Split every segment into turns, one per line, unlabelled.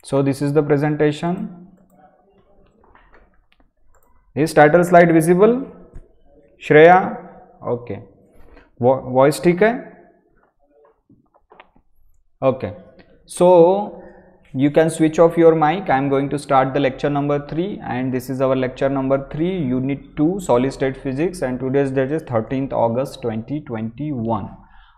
So this is the presentation. Is title slide visible? Shreya? Okay. Voice ठीक है? Okay. So you can switch off your mic. I am going to start the lecture number 3, and this is our lecture number 3, Unit 2, Solid State Physics, and today's date is 13th August 2021.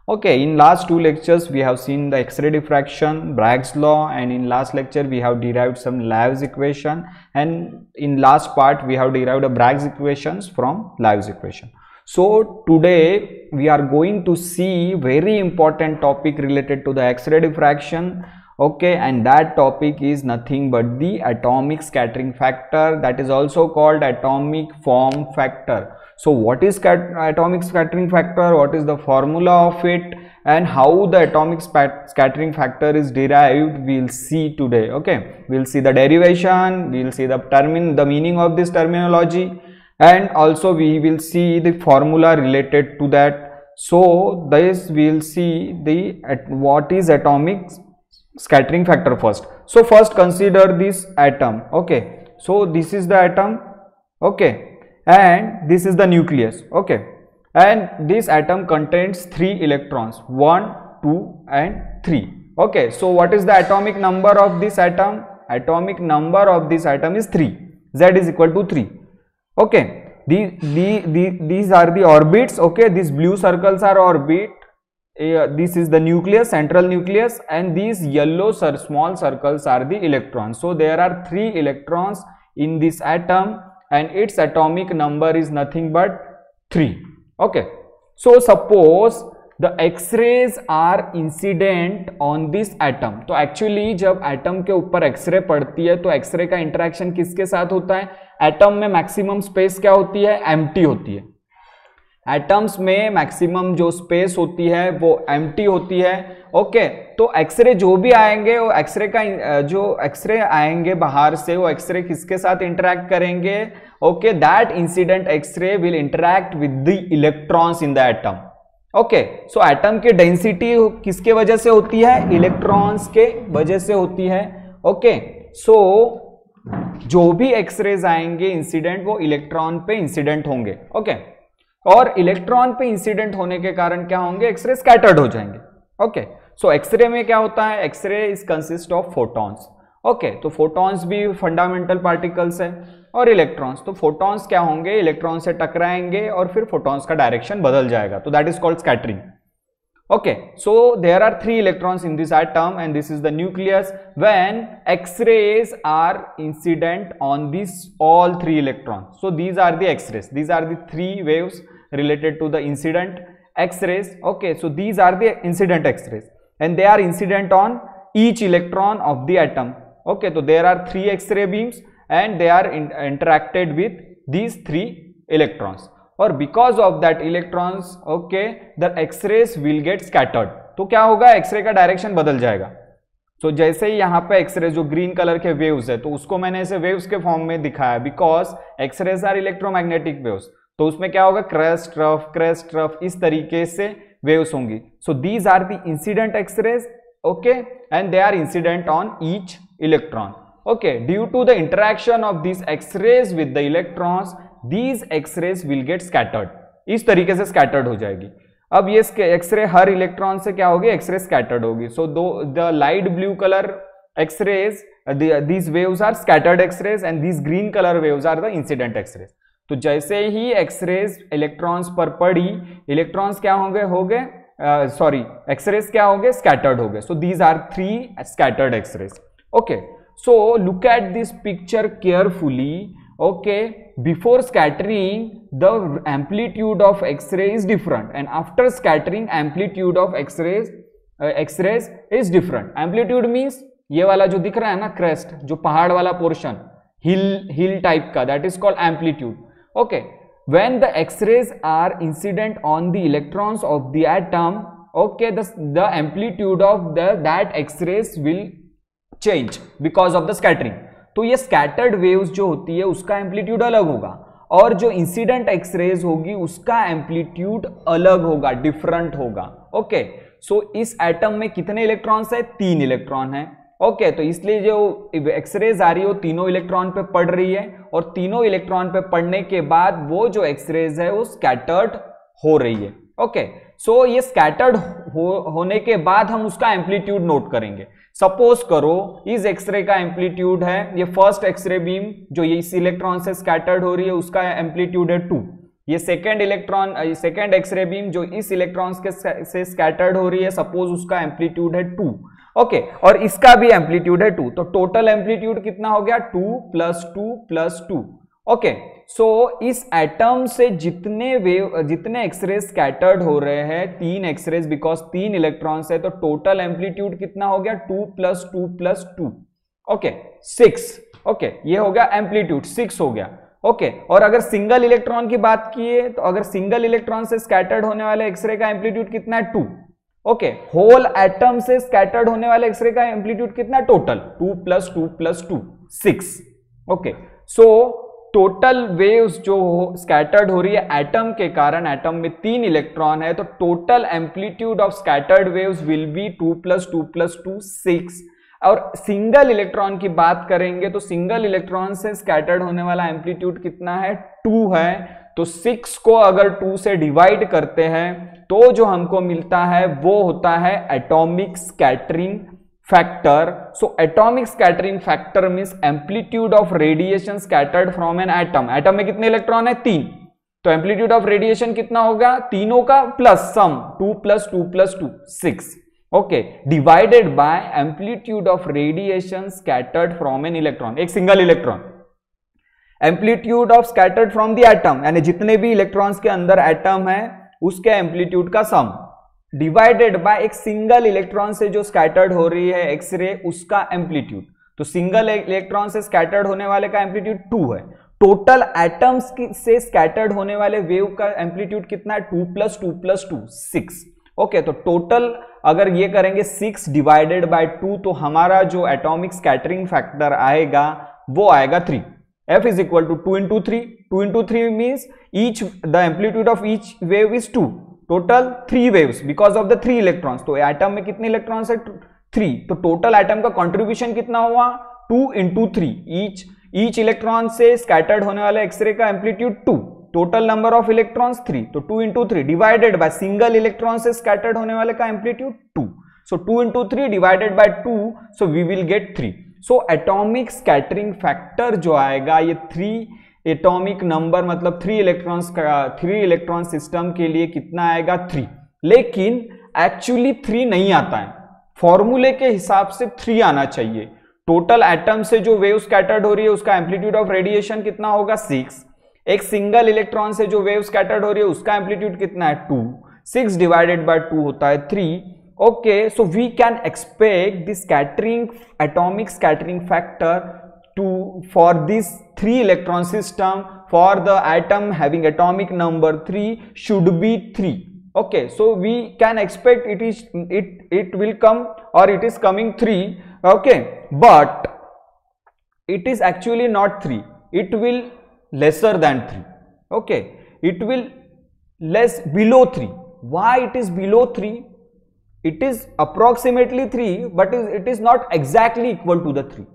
Okay, in last 2 lectures we have seen the X-ray diffraction, Bragg's law, and in last lecture we have derived some Lave's equation, and in last part we have derived a Bragg's equations from Lave's equation. So today we are going to see very important topic related to the X-ray diffraction. Okay, and that topic is nothing but the atomic scattering factor, that is also called atomic form factor. So what is atomic scattering factor, what is the formula of it, and how the atomic scattering factor is derived, we will see today. Okay, we will see the derivation, we will see the meaning of this terminology, and also we will see the formula related to that. So this we will see the what is atomic scattering factor first. So first consider this atom. Okay, so this is the atom. Okay, and this is the nucleus. Okay, and this atom contains 3 electrons, 1, 2 and 3. Okay, so what is the atomic number of this atom? Atomic number of this atom is 3. Z is equal to 3. Okay, these are the orbits. Okay, these blue circles are orbit. This is the nucleus, central nucleus, and these yellow small circles are the electrons. So there are 3 electrons in this atom, and its atomic number is nothing but 3. Okay, so suppose the X-rays are incident on this atom. तो actually जब atom के ऊपर X-ray पड़ती है तो X-ray का interaction किसके साथ होता है? Atom में maximum space क्या होती है? Empty होती है. एटम्स में मैक्सिमम जो स्पेस होती है वो एम्प्टी होती है. ओके, तो एक्सरे जो भी आएंगे वो एक्सरे का जो एक्सरे आएंगे बाहर से वो एक्सरे किसके साथ इंटरैक्ट करेंगे? Okay, that incident X-ray will interact with the electrons in the atom. Okay, so atom की डेंसिटी किसके वजह से होती है? इलेक्ट्रॉन्स के वजह से होती है. ओके, सो जो भी एक्सरेज आएंगे इंसिडेंट वो इलेक्ट्रॉन पे इंसिडेंट होंगे. ओके, और इलेक्ट्रॉन पे इंसिडेंट होने के कारण क्या होंगे? एक्सरे स्कैटर्ड हो जाएंगे. ओके, सो एक्सरे में क्या होता है? X-ray is consist of photons. Okay, तो फोटॉन्स भी फंडामेंटल पार्टिकल्स है, और इलेक्ट्रॉन्स, तो फोटॉन्स क्या होंगे? इलेक्ट्रॉन से टकराएंगे और फिर फोटॉन्स का डायरेक्शन बदल जाएगा. तो that is called scattering. Okay, so there are 3 electrons in this atom, and this is the nucleus. When X-rays are incident on these all 3 electrons, so these are the X-rays. These are the 3 waves related to the incident X-rays. Okay, so these are the incident X-rays, and they are incident on each electron of the atom. Okay, so there are 3 X-ray beams, and they are interacted with these 3 electrons. और because of that electrons, okay, the X-rays will get scattered. तो क्या होगा? X ray का direction बदल जाएगा. तो जैसे ही यहाँ पे एक्सरे जो ग्रीन कलर के वेव्स है, तो उसको मैंने ऐसे वेव्स के फॉर्म में दिखाया, because X-rays are electromagnetic waves. तो उसमें क्या होगा? क्रेस्ट रफ इस तरीके से वेव्स होंगी. So these are the incident X-rays. Okay, and they are incident on each electron. Okay, due to the interaction of this X-rays with the electrons, these X-rays will get scattered. इस तरीके से scattered हो जाएगी. अब ये x ray हर electron से क्या होगी? एक्सरे स्कैटर्ड होगी. So the light blue colour X-rays, these waves are scattered X-rays, and these green color waves are the incident X-rays. तो जैसे ही एक्सरेज इलेक्ट्रॉन्स पर पड़ी, इलेक्ट्रॉन्स क्या होंगे? सॉरी, एक्सरेज क्या होंगे? स्कैटर्ड हो गए. So these are 3 scattered X-rays. Okay, so look at this picture carefully. Okay, before scattering the amplitude of X-ray is different, and after scattering amplitude of X-rays is different. Amplitude means ये वाला जो दिख रहा है ना, crest, जो पहाड़ वाला पोर्शन, हिल टाइप का, that is called amplitude. Okay, when the X-rays are incident on the electrons of the atom, okay, the amplitude of that X-rays will change because of the scattering. तो ये scattered waves जो होती है उसका amplitude अलग होगा, और जो इंसिडेंट एक्सरेज होगी उसका एम्पलीट्यूड अलग होगा, डिफरेंट होगा. ओके, सो इस एटम में कितने इलेक्ट्रॉन्स है? 3 इलेक्ट्रॉन है. ओके तो इसलिए जो एक्सरेज आ रही है वो तीनों इलेक्ट्रॉन पे पड़ रही है और तीनों इलेक्ट्रॉन पे पड़ने के बाद वो जो एक्सरेज है वो स्कैटर्ड हो रही है। ओके सो ये स्कैटर्ड होने के बाद हम उसका एम्पलीट्यूड नोट करेंगे। सपोज करो इस एक्सरे का एम्पलीट्यूड है, ये फर्स्ट एक्सरे बीम जो ये इस इलेक्ट्रॉन से स्कैटर्ड हो रही है उसका एम्पलीट्यूड है 2। ये सेकेंड एक्सरे बीम जो इस इलेक्ट्रॉन से स्कैटर्ड हो रही है, सपोज उसका एम्पलीट्यूड है 2। ओके और इसका भी एम्पलीट्यूड है 2, तो टोटल एम्पलीट्यूड कितना हो गया 2 + 2 + 2। ओके सो इस एटम से जितने एक्सरे स्कैटर्ड हो रहे हैं 3 एक्सरेज, बिकॉज 3 इलेक्ट्रॉन्स है, तो टोटल एम्पलीट्यूड कितना हो गया 2 + 2 + 2। ओके 6। ओके ये हो गया एम्पलीट्यूड 6 हो गया। ओके और अगर सिंगल इलेक्ट्रॉन की बात किए तो अगर सिंगल इलेक्ट्रॉन से स्कैटर्ड होने वाले एक्सरे का एम्पलीट्यूड कितना है 2। ओके होल एटम से स्कैटर्ड होने वाले एक्सरे का एम्पलीट्यूड कितना total 2 + 2 + 2 6। Okay so total waves जो स्कैटर्ड हो रही है एटम के कारण, एटम में 3 इलेक्ट्रॉन है, तो total amplitude of scattered waves will be 2 + 2 + 2 6। और सिंगल इलेक्ट्रॉन की बात करेंगे तो सिंगल इलेक्ट्रॉन से स्कैटर्ड होने वाला एम्पलीट्यूड कितना है 2 है, तो 6 को अगर 2 से डिवाइड करते हैं तो जो हमको मिलता है वो होता है atomic scattering factor. So atomic scattering factor means amplitude of radiation scattered from an atom. Atom में कितने इलेक्ट्रॉन है 3, तो एम्पलीट्यूड ऑफ रेडिएशन कितना होगा तीनों का plus sum 2 + 2 + 2 6। Okay divided by amplitude of radiation scattered from an electron, एक single electron. Amplitude of scattered from the atom यानी जितने भी इलेक्ट्रॉन्स के अंदर एटम है उसके एम्पलीट्यूड का सम, डिवाइडेड बाय एक सिंगल इलेक्ट्रॉन से जो स्कैटर्ड हो रही है एक्सरे उसका एम्पलीट्यूड। तो सिंगल इलेक्ट्रॉन से स्कैटर्ड होने वाले का एम्पलीट्यूड 2 है, टोटल एटम्स से स्कैटर्ड होने वाले वेव का एम्पलीट्यूड कितना है 2 + 2 + 2 6। ओके तो टोटल अगर ये करेंगे 6 डिवाइडेड बाय 2 तो हमारा जो एटॉमिक स्कैटरिंग फैक्टर आएगा वो आएगा 3। F is equal to 2 × 3, 2 × 3 means the amplitude of each wave is 2, total 3 waves because of the 3 electrons। तो एटम में कितने इलेक्ट्रॉन्स है 3, तो टोटल एटम का कंट्रीब्यूशन कितना हुआ 2 × 3। ईच इलेक्ट्रॉन से स्कैटर्ड होने वाले एक्सरे का amplitude 2, total number of electrons 3, तो 2 × 3 डिवाइडेड बाय सिंगल इलेक्ट्रॉन से स्कैटर्ड होने वाले का amplitude 2, so 2 × 3 divided by 2, so we will get 3। So atomic scattering factor जो आएगा ये 3 एटॉमिक नंबर मतलब 3 इलेक्ट्रॉन सिस्टम के लिए कितना आएगा 3, लेकिन एक्चुअली 3 नहीं आता है, फॉर्मूले के हिसाब से 3 आना चाहिए। टोटल एटम से जो वेव स्कैटर्ड हो रही है उसका एम्पलीट्यूड ऑफ रेडिएशन कितना होगा 6, एक सिंगल इलेक्ट्रॉन से जो वेव स्कैटर्ड हो रही है उसका एम्पलीट्यूड कितना है 2, 6 डिवाइडेड बाय 2 होता है 3। Okay, so we can expect the atomic scattering factor for this 3 electron system for the atom having atomic number 3 should be 3. Okay, so we can expect it will come or it is coming 3. Okay, but it is actually not 3. It will lesser than 3. Okay, it will below 3. Why it is below 3? It is approximately 3 but it is not exactly equal to the 3.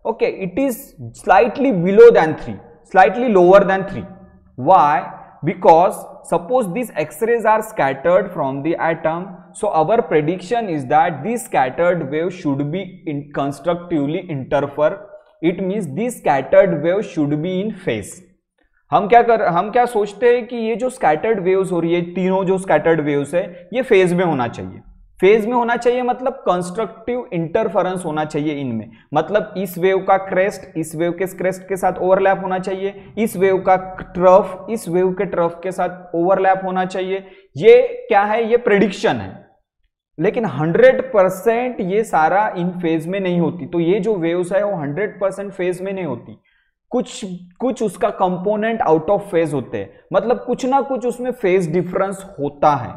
Okay, it is slightly below than 3, slightly lower than 3. Why? Because suppose these X-rays are scattered from the atom, so our prediction is that this scattered wave should be constructively interfere. It means this scattered wave should be in phase. हम क्या सोचते हैं कि ये जो scattered waves हो रही है, तीनों जो scattered waves है ये फेज में होना चाहिए। फेज में होना चाहिए मतलब कंस्ट्रक्टिव इंटरफेरेंस होना चाहिए इनमें, मतलब इस वेव का क्रेस्ट इस वेव के क्रेस्ट के साथ ओवरलैप होना चाहिए, इस वेव का ट्रफ इस वेव के ट्रफ के साथ ओवरलैप होना चाहिए। ये क्या है, ये प्रेडिक्शन है, लेकिन 100% ये सारा इन फेज में नहीं होती। तो ये जो वेव्स है वो 100% फेज में नहीं होती, कुछ उसका कंपोनेंट आउट ऑफ फेज होते हैं, मतलब कुछ ना कुछ उसमें फेज डिफरेंस होता है।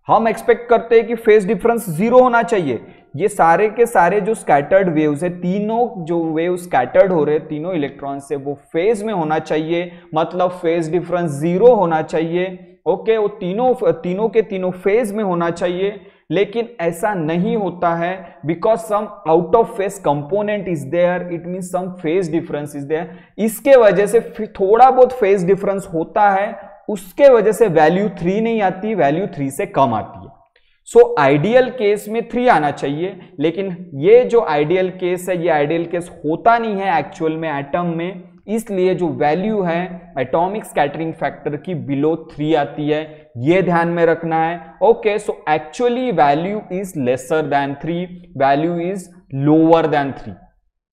हम एक्सपेक्ट करते हैं कि फेज डिफरेंस 0 होना चाहिए। ये सारे के सारे जो स्कैटर्ड वेव्स है, तीनों जो वेव स्कैटर्ड हो रहे हैं तीनों इलेक्ट्रॉन से, वो फेज में होना चाहिए, मतलब फेज डिफरेंस 0 होना चाहिए। ओके, वो तीनों के तीनों फेज में होना चाहिए। लेकिन ऐसा नहीं होता है because some out of phase component is there, it mean some phase difference is there. इसके वजह से थोड़ा बहुत फेज डिफरेंस होता है, उसके वजह से वैल्यू 3 नहीं आती, वैल्यू 3 से कम आती है। सो आइडियल केस में 3 आना चाहिए, लेकिन ये जो आइडियल केस है ये आइडियल केस होता नहीं है एक्चुअल में एटम में, इसलिए जो वैल्यू है एटॉमिक स्कैटरिंग फैक्टर की बिलो 3 आती है, ये ध्यान में रखना है। Okay, so actually value is lesser than 3, value is lower than 3।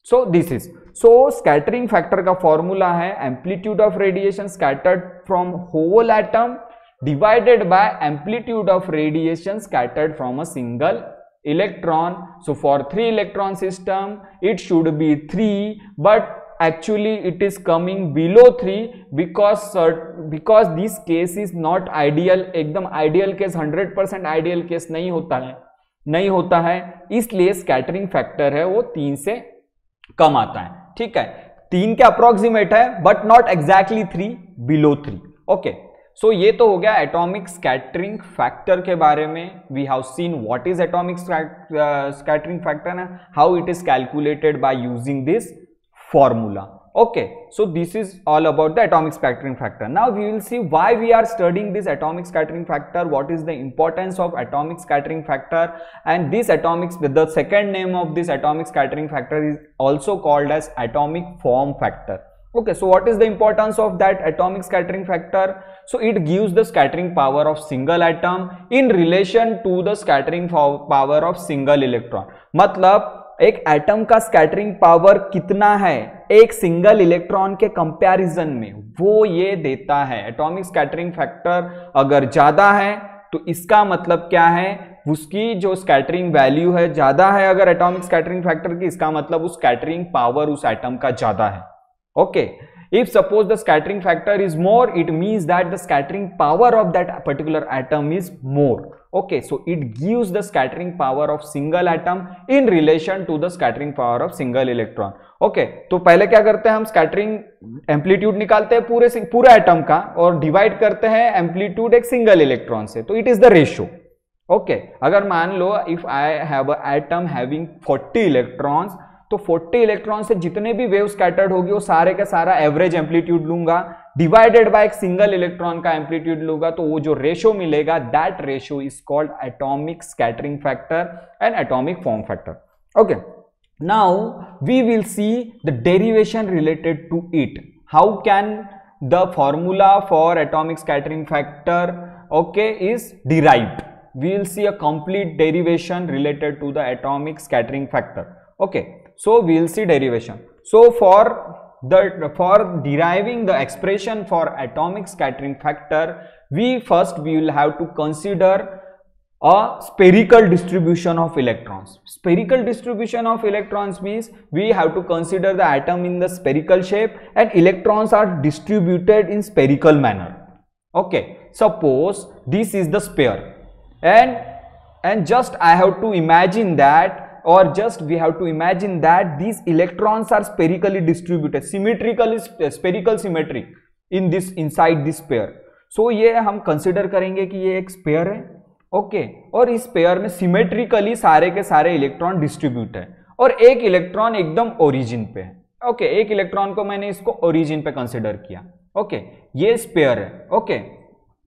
So this is, so scattering factor का फॉर्मूला है amplitude of radiation scattered from whole atom divided by amplitude of radiation scattered from a single electron. So for 3 electron system it should be 3, but actually it is coming below 3 because this case is not ideal। एकदम ideal case 100% ideal case नहीं होता है, इसलिए scattering factor है वो 3 से कम आता है। ठीक है, 3 के अप्रोक्सीमेट है but not exactly 3, below 3। So, सो ये तो हो गया एटॉमिक स्कैटरिंग फैक्टर के बारे में। We have seen what is atomic scattering factor and how it is calculated by using this formula. Okay, so this is all about the atomic scattering factor. Now we will see why we are studying this atomic scattering factor, what is the importance of atomic scattering factor, and this atomic, the second name of this atomic scattering factor is also called as atomic form factor. Okay, so what is the importance of that atomic scattering factor? So it gives the scattering power of single atom in relation to the scattering power of single electron। मतलब एक atom का scattering power कितना है एक single electron के comparison में, वो ये देता है। एटॉमिक स्कैटरिंग फैक्टर अगर ज्यादा है तो इसका मतलब क्या है, उसकी जो स्कैटरिंग वैल्यू है ज्यादा है अगर एटॉमिक स्कैटरिंग फैक्टर की, इसका मतलब उस स्कैटरिंग पावर उस एटम का ज्यादा है। Okay, if suppose the scattering factor is more, it means that the scattering power of that particular atom is more। Okay, so it gives the scattering power of single atom in relation to the scattering power of single electron। Okay, तो पहले क्या करते हैं हम, scattering amplitude निकालते हैं पूरे atom का और डिवाइड करते हैं एम्पलीट्यूड एक सिंगल इलेक्ट्रॉन से, तो it is the ratio. Okay, अगर मान लो if I have a atom having 40 electrons, तो 40 इलेक्ट्रॉन से जितने भी वेव स्कैटर्ड होगी वो सारे का सारा एवरेज एम्पलीट्यूड लूंगा, डिवाइडेड बाय एक सिंगल इलेक्ट्रॉन का एम्पलीट्यूड लूंगा, तो वो जो रेशियो मिलेगा that ratio is called atomic scattering factor and atomic form factor. Okay, now we will see the derivation related to it. How can the formula for atomic scattering factor okay is derived. We will see a complete derivation related to the atomic scattering factor. Okay, so we will see derivation. So for deriving the expression for atomic scattering factor, we will have to consider a spherical distribution of electrons। Spherical distribution of electrons means we have to consider the atom in the spherical shape and electrons are distributed in spherical manner। Okay, suppose this is the sphere and just I have to imagine that, or just we have to imagine that these electrons are spherically distributed, spherical symmetric in this inside this sphere। so ये हम consider करेंगे कि ये एक spare है। Okay, और इस spare में सिमेट्रिकली सारे के सारे इलेक्ट्रॉन डिस्ट्रीब्यूट है और एक इलेक्ट्रॉन एकदम ओरिजिन पे है। ओके, एक इलेक्ट्रॉन को मैंने इसको ओरिजिन पे कंसिडर किया। ओके, ये स्पेयर है।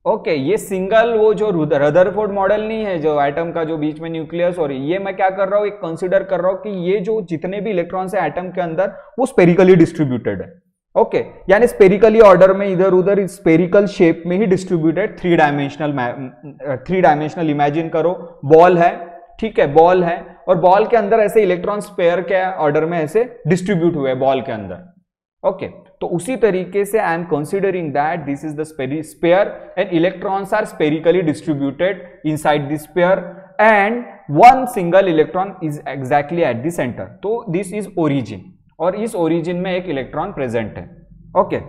ओके, ये सिंगल वो जो रदरफोर्ड मॉडल नहीं है जो एटम का जो बीच में न्यूक्लियस, और ये मैं क्या कर रहा हूँ, एक कंसीडर कर रहा हूँ कि ये जो जितने भी इलेक्ट्रॉन्स है एटम के अंदर वो स्पेरिकली डिस्ट्रीब्यूटेड है। ओके, यानी स्पेरिकली ऑर्डर में इधर उधर स्पेरिकल शेप में ही डिस्ट्रीब्यूटेड, थ्री डायमेंशनल इमेजिन करो, बॉल है, ठीक है, बॉल है और बॉल के अंदर ऐसे इलेक्ट्रॉन स्पेयर के ऑर्डर में ऐसे डिस्ट्रीब्यूट हुए बॉल के अंदर। ओके, तो उसी तरीके से I am considering that this is the sphere and electrons are spherically distributed inside this sphere and one single electron is exactly at the centre. तो दिस इज ओरिजिन और इस ओरिजिन में एक इलेक्ट्रॉन प्रेजेंट है। Okay,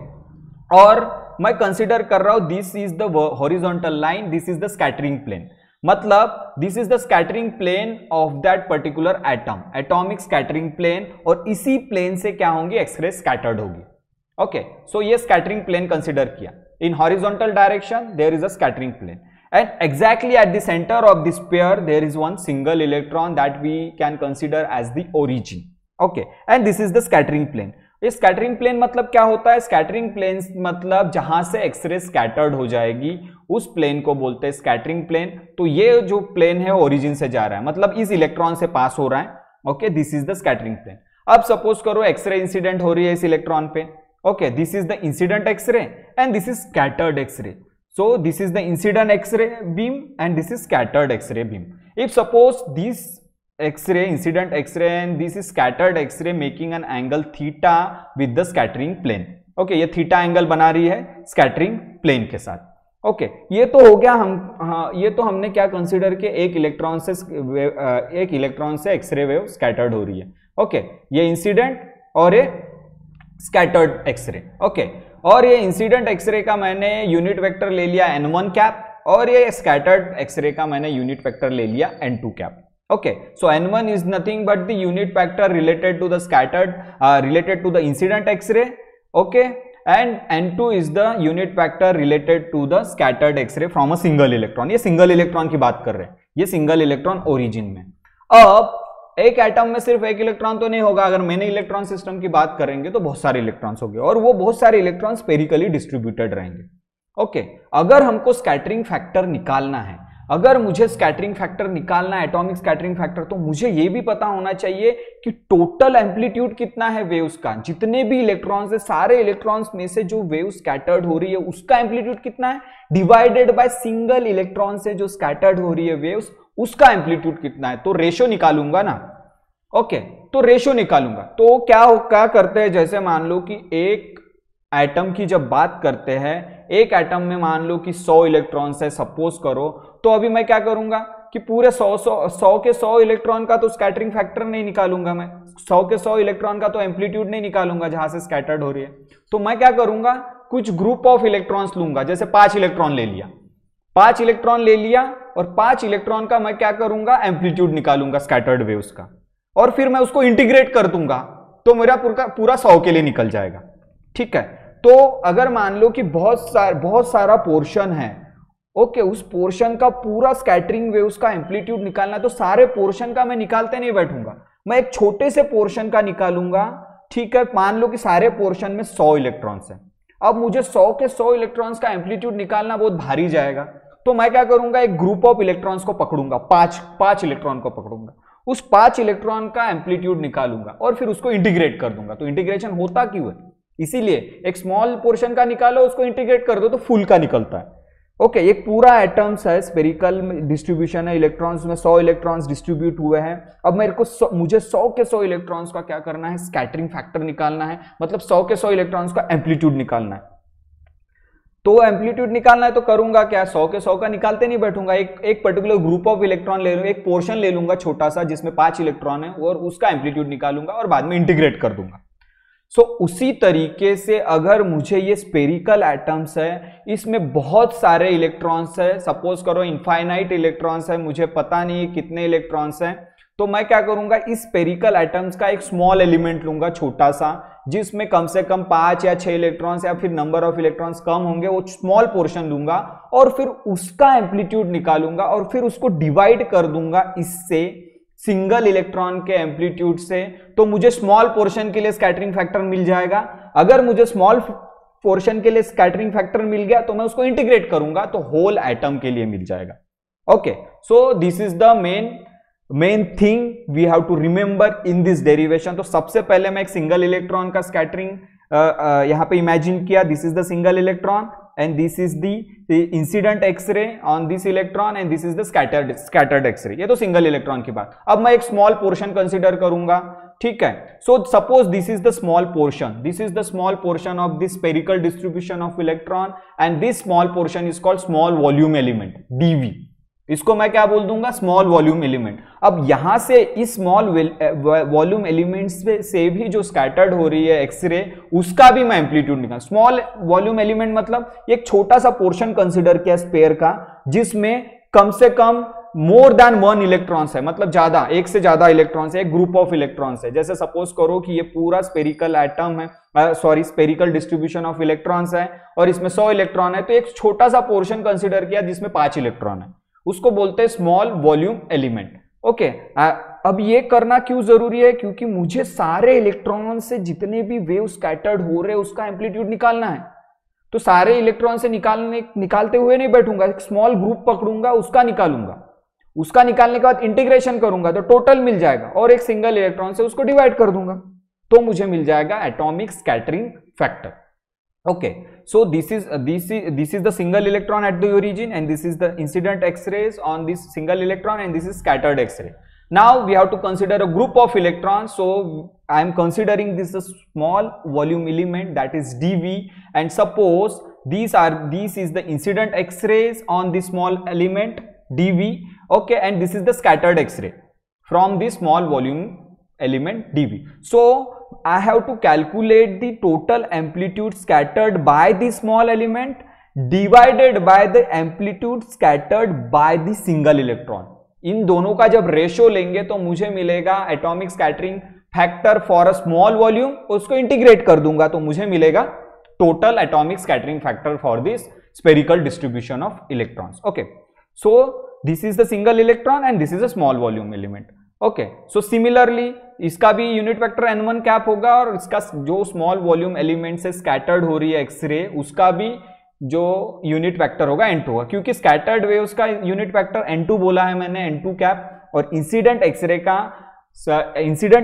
और मैं consider कर रहा हूं this is the horizontal line, this is the scattering plane, मतलब this is the scattering plane of that particular atom, atomic scattering plane, और इसी प्लेन से क्या होंगी, एक्सरे स्कैटर्ड होगी। ओके, सो ये स्कैटरिंग प्लेन कंसिडर किया, in horizontal direction there is a scattering plane and exactly at the center of this pair there is one single electron that we can consider as the origin. Okay, and this is the scattering plane. ये scattering plane मतलब क्या होता है? Scattering plane मतलब जहां से x ray scattered हो जाएगी उस प्लेन को बोलते हैं स्कैटरिंग प्लेन. तो ये जो प्लेन है ओरिजिन से जा रहा है, मतलब इस इलेक्ट्रॉन से पास हो रहा है. Okay, this is the scattering plane. अब सपोज करो एक्सरे इंसिडेंट हो रही है इस इलेक्ट्रॉन पे. Okay, this is the incident X-ray and this is scattered X-ray. So this is the incident X-ray beam and this is scattered X-ray beam. If suppose this X-ray, incident X-ray and this is scattered X-ray making an angle theta with the scattering plane. Okay, ये theta angle बना रही है scattering plane के साथ. Okay, ये तो हो गया. ये तो हमने क्या कंसीडर किया, एक इलेक्ट्रॉन से एक्सरे वेव स्कैटर्ड हो रही है. ओके, ये इंसिडेंट और ये स्कैटर्ड एक्सरे. ओके, और ये इंसिडेंट एक्सरे का मैंने यूनिट वेक्टर ले लिया n1 कैप और ये स्कैटर्ड एक्सरे का मैंने यूनिट वेक्टर ले लिया n2 cap. Okay, so n1 is nothing but the unit vector related to the scattered related to the incident X-ray. Okay, and n2 is the unit vector related to the scattered x ray from a single electron. ये single electron की बात कर रहे हैं, ये single electron origin में. अब एक एटम में सिर्फ एक इलेक्ट्रॉन तो नहीं होगा. अगर मैंने इलेक्ट्रॉन सिस्टम की बात करेंगे तो बहुत सारे इलेक्ट्रॉन्स होंगे और वो बहुत सारे इलेक्ट्रॉन्स स्फेरिकली डिस्ट्रीब्यूटेड रहेंगे. ओके, अगर हमको स्कैटरिंग फैक्टर निकालना है, अगर मुझे स्कैटरिंग फैक्टर निकालना है, एटॉमिक स्कैटरिंग फैक्टर, तो मुझे ये भी पता होना चाहिए कि टोटल एम्पलीट्यूड कितना है वेव्स का. जितने भी इलेक्ट्रॉन्स है, सारे इलेक्ट्रॉन्स में से जो वेव स्कैटर्ड हो रही है उसका एम्पलीट्यूड कितना है, डिवाइडेड बाय सिंगल इलेक्ट्रॉन से जो स्कैटर्ड हो रही है वेव्स, उसका एम्पलीट्यूड कितना है. तो रेशो निकालूंगा ना. ओके, तो रेशो निकालूंगा. तो क्या करते हैं, जैसे मान लो कि एक एटम की जब बात करते हैं, एक एटम में मान लो कि 100 इलेक्ट्रॉन्स है सपोज करो, तो अभी मैं क्या करूंगा कि पूरे 100 के 100 इलेक्ट्रॉन का तो स्कैटरिंग फैक्टर नहीं निकालूंगा मैं. 100 के 100 इलेक्ट्रॉन का तो एम्पलीट्यूड नहीं निकालूंगा जहां से स्कैटर्ड हो रही है. तो मैं क्या करूंगा, कुछ ग्रुप ऑफ इलेक्ट्रॉन्स लूंगा. जैसे 5 इलेक्ट्रॉन ले लिया, 5 इलेक्ट्रॉन ले लिया और 5 इलेक्ट्रॉन का मैं क्या करूंगा, एम्पलीट्यूड निकालूंगा स्कैटर्ड वेव्स का, और फिर मैं उसको इंटीग्रेट कर दूंगा तो मेरा पूरा 100 के लिए निकल जाएगा. ठीक है, तो अगर मान लो कि बहुत सारा पोर्शन है, ओके, उस पोर्शन का पूरा स्कैटरिंग वेव्स का एम्पलीट्यूड निकालना है, तो सारे पोर्शन का मैं निकालते नहीं बैठूंगा, मैं एक छोटे से पोर्शन का निकालूंगा. ठीक है, मान लो कि सारे पोर्शन में 100 इलेक्ट्रॉन्स है. अब मुझे 100 के 100 इलेक्ट्रॉन्स का एम्पलीट्यूड निकालना बहुत भारी जाएगा. तो मैं क्या करूंगा, एक ग्रुप ऑफ इलेक्ट्रॉन्स को पकड़ूंगा, 5 इलेक्ट्रॉन को पकड़ूंगा, उस 5 इलेक्ट्रॉन का एम्पलीट्यूड निकालूंगा और फिर उसको इंटीग्रेट कर दूंगा. तो इंटीग्रेशन होता क्यों है, इसीलिए एक स्मॉल पोर्शन का निकालो, उसको इंटीग्रेट कर दो तो फुल का निकलता है. ओके, एक पूरा एटम्स है, स्फेरिकल डिस्ट्रीब्यूशन है, इलेक्ट्रॉन्स में 100 इलेक्ट्रॉन्स डिस्ट्रीब्यूट हुए हैं. अब मुझे 100 के 100 इलेक्ट्रॉन्स का क्या करना है, स्कैटरिंग फैक्टर निकालना है, मतलब 100 के 100 इलेक्ट्रॉन्स का एम्पलीट्यूड निकालना है. तो एम्पलीट्यूड निकालना है तो करूंगा क्या, 100 के 100 का निकालते नहीं बैठूंगा, एक पर्टिकुलर ग्रुप ऑफ इलेक्ट्रॉन ले लूंगा, एक पोर्शन ले लूंगा छोटा सा जिसमें 5 इलेक्ट्रॉन है और उसका एम्पलीट्यूड निकालूंगा और बाद में इंटीग्रेट कर दूंगा. सो उसी तरीके से अगर मुझे ये स्फेरिकल एटम्स है, इसमें बहुत सारे इलेक्ट्रॉन्स है, सपोज करो इनफाइनाइट इलेक्ट्रॉन्स है, मुझे पता नहीं कितने इलेक्ट्रॉन्स हैं, तो मैं क्या करूंगा, इस स्फेरिकल एटम्स का एक स्मॉल एलिमेंट लूंगा छोटा सा, जिसमें कम से कम 5 या 6 इलेक्ट्रॉन्स या फिर नंबर ऑफ इलेक्ट्रॉन्स कम होंगे, वो स्मॉल पोर्शन लूंगा और फिर उसका एम्पलीट्यूड निकालूंगा और फिर उसको डिवाइड कर दूंगा इससे सिंगल इलेक्ट्रॉन के एम्पलीट्यूड से. तो मुझे स्मॉल पोर्शन के लिए स्कैटरिंग फैक्टर मिल जाएगा. अगर मुझे स्मॉल पोर्शन के लिए स्कैटरिंग फैक्टर मिल गया तो मैं उसको इंटीग्रेट करूंगा तो होल एटम के लिए मिल जाएगा. Okay, so this is the main thing we have to remember in this derivation. तो सबसे पहले मैं एक सिंगल इलेक्ट्रॉन का स्कैटरिंग यहां पे इमेजिन किया. This is the single electron and this is the incident X-ray on this electron and this is the scattered X-ray. ये तो सिंगल इलेक्ट्रॉन की बात. अब मैं एक स्मॉल पोर्शन कंसीडर करूंगा. ठीक है, so suppose this is the small portion, this is the small portion of this spherical distribution of electron and this small portion is called small volume element, DV. इसको मैं क्या बोल दूंगा, small volume element. अब यहां से इस small volume elements से भी जो स्कैटर्ड हो रही है एक्सरे, उसका भी मैं एम्पलीट्यूड निकाल. स्मॉल वॉल्यूम एलिमेंट मतलब एक छोटा सा पोर्शन कंसीडर किया स्फेयर का, जिसमें कम से कम मोर देन वन इलेक्ट्रॉन्स है, मतलब ज्यादा, एक से ज्यादा इलेक्ट्रॉन्स है, एक ग्रुप ऑफ इलेक्ट्रॉन्स है। जैसे सपोज करो कि ये पूरा स्पेरिकल एटम है, स्पेरिकल डिस्ट्रीब्यूशन ऑफ इलेक्ट्रॉन्स है और इसमें 100 इलेक्ट्रॉन है, तो एक छोटा सा पोर्शन कंसीडर किया जिसमें 5 इलेक्ट्रॉन है, उसको बोलते हैं स्मॉल वॉल्यूम एलिमेंट। ओके, अब ये करना क्यों जरूरी है? क्योंकि मुझे सारे इलेक्ट्रॉन से जितने भी वेव स्कैटर्ड हो रहे उसका एम्पलीट्यूड निकालना है। तो सारे इलेक्ट्रॉन से निकालते हुए नहीं बैठूंगा, एक स्मॉल ग्रुप पकड़ूंगा, उसका निकालूंगा, उसका निकालने के बाद इंटीग्रेशन करूंगा तो टोटल मिल जाएगा और एक सिंगल इलेक्ट्रॉन से उसको डिवाइड कर दूंगा तो मुझे मिल जाएगा atomic scattering factor. Okay, so this is the single electron at the origin, and this is the incident X-rays on this single electron, and this is scattered X-ray. Now we have to consider a group of electrons. So I am considering this a small volume element, that is dV, and suppose this is the incident X-rays on this small element dV. Okay, and this is the scattered X-ray from this small volume element dV. So I have to calculate the total amplitude scattered by the small element divided by the amplitude scattered by the single electron. इन दोनों का जब ratio लेंगे तो मुझे मिलेगा atomic scattering factor for a small volume, उसको integrate कर दूंगा तो मुझे मिलेगा total atomic scattering factor for this spherical distribution of electrons. Okay, so this is the single electron and this is a small volume element. Okay, so similarly इसका भी unit vector n1 cap होगा और इसका जो small volume element से scattered हो रही है एक्सरे उसका भी जो यूनिट वेक्टर होगा n2 होगा, क्योंकि स्कैटर्ड वेव्स का यूनिट वेक्टर n2 बोला है मैंने, n2 कैप, और इंसिडेंट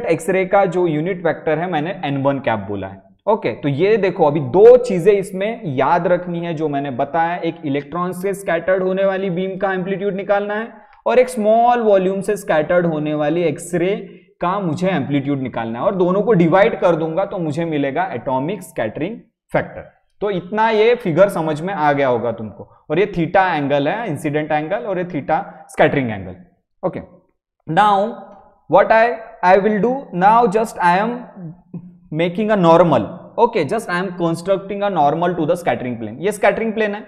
एक्सरे का जो यूनिट वेक्टर है मैंने n1 कैप बोला है। ओके, तो ये देखो अभी दो चीजें इसमें याद रखनी है जो मैंने बताया, एक इलेक्ट्रॉन से स्कैटर्ड होने वाली बीम का एम्पलीट्यूड निकालना है और एक स्मॉल वॉल्यूम से स्कैटर्ड होने वाली एक्सरे का मुझे एम्पलीट्यूड निकालना है, और दोनों को डिवाइड कर दूंगा तो मुझे मिलेगा एटॉमिक स्कैटरिंग फैक्टर। तो इतना ये फिगर समझ में आ गया होगा तुमको, और ये थीटा एंगल है इंसिडेंट एंगल और ये theta scattering angle. Okay, now what I will do now, just I am making a normal. Okay, just I am constructing a normal to the scattering plane. ये scattering plane है,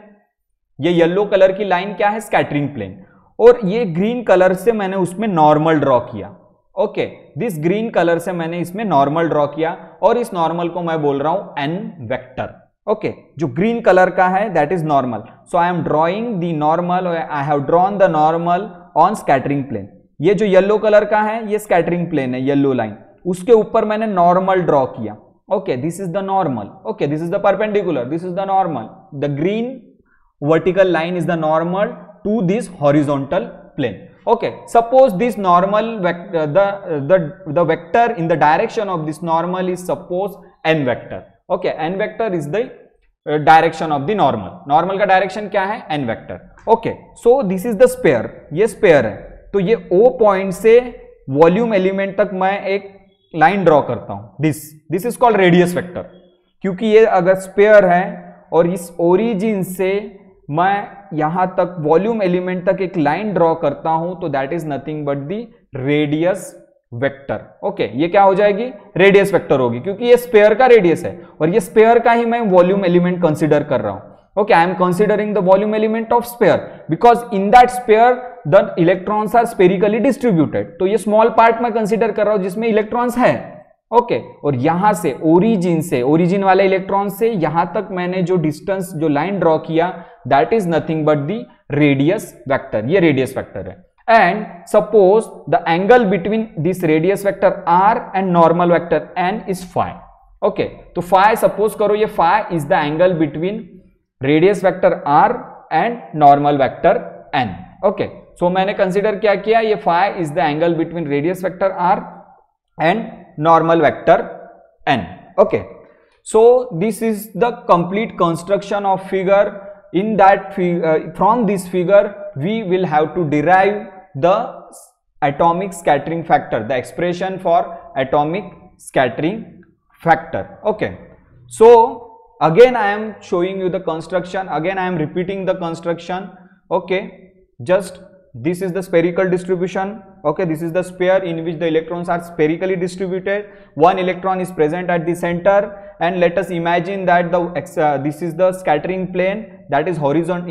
ये yellow colour की line क्या है? Scattering plane, और ये green colour से मैंने उसमें नॉर्मल ड्रॉ किया। ओके, दिस ग्रीन कलर से मैंने इसमें नॉर्मल ड्रॉ किया और इस नॉर्मल को मैं बोल रहा हूं n वेक्टर। ओके, जो ग्रीन कलर का है that is normal, so I am drawing the normal, I have drawn the normal on scattering plane. ये जो येलो कलर का है ये स्कैटरिंग प्लेन है, येलो लाइन, उसके ऊपर मैंने नॉर्मल ड्रॉ किया। Okay, this is the normal. Okay, this is the perpendicular, this is the normal, the green vertical line is the normal to this horizontal plane. Okay, suppose this normal vector, the vector in the direction of this normal is suppose n vector. Okay, n vector is the direction of the normal. Normal का direction क्या है? n vector. Okay, so this is the sphere. ये sphere है, तो ये O point से volume element तक मैं एक लाइन ड्रॉ करता हूं। This is called radius vector, क्योंकि ये अगर स्पेयर है और इस ओरिजिन से मैं यहां तक वॉल्यूम एलिमेंट तक एक लाइन ड्रॉ करता हूं तो that is nothing but the radius vector. Okay, ये क्या हो जाएगी? रेडियस वेक्टर होगी, क्योंकि ये स्पेयर का रेडियस है और ये स्पेयर का ही मैं वॉल्यूम एलिमेंट कंसीडर कर रहा हूं। Okay, I am considering the volume element of sphere because in that sphere the electrons are spherically distributed. तो ये स्मॉल पार्ट मैं कंसीडर कर रहा हूं जिसमें इलेक्ट्रॉन्स है। ओके, और यहां से ओरिजिन वाले इलेक्ट्रॉन से यहां तक मैंने जो डिस्टेंस, जो लाइन ड्रॉ किया that is nothing but the radius vector. ये रेडियस वेक्टर है। And suppose the angle between this radius vector r and normal vector n is phi. Okay, तो फाई सपोज करो, ये phi is the angle between radius vector r and normal vector n। Okay, so मैंने consider क्या किया, ये phi is the angle between radius vector r and normal vector n. Okay, so this is the complete construction of figure. In that from this figure we will have to derive the atomic scattering factor, the expression for atomic scattering factor. Okay, so again I am showing you the construction, again I am repeating the construction. Okay, just this is the spherical distribution. Okay, this is the sphere in which the electrons are spherically distributed. One electron is present at the center, and let us imagine that this is the scattering plane that is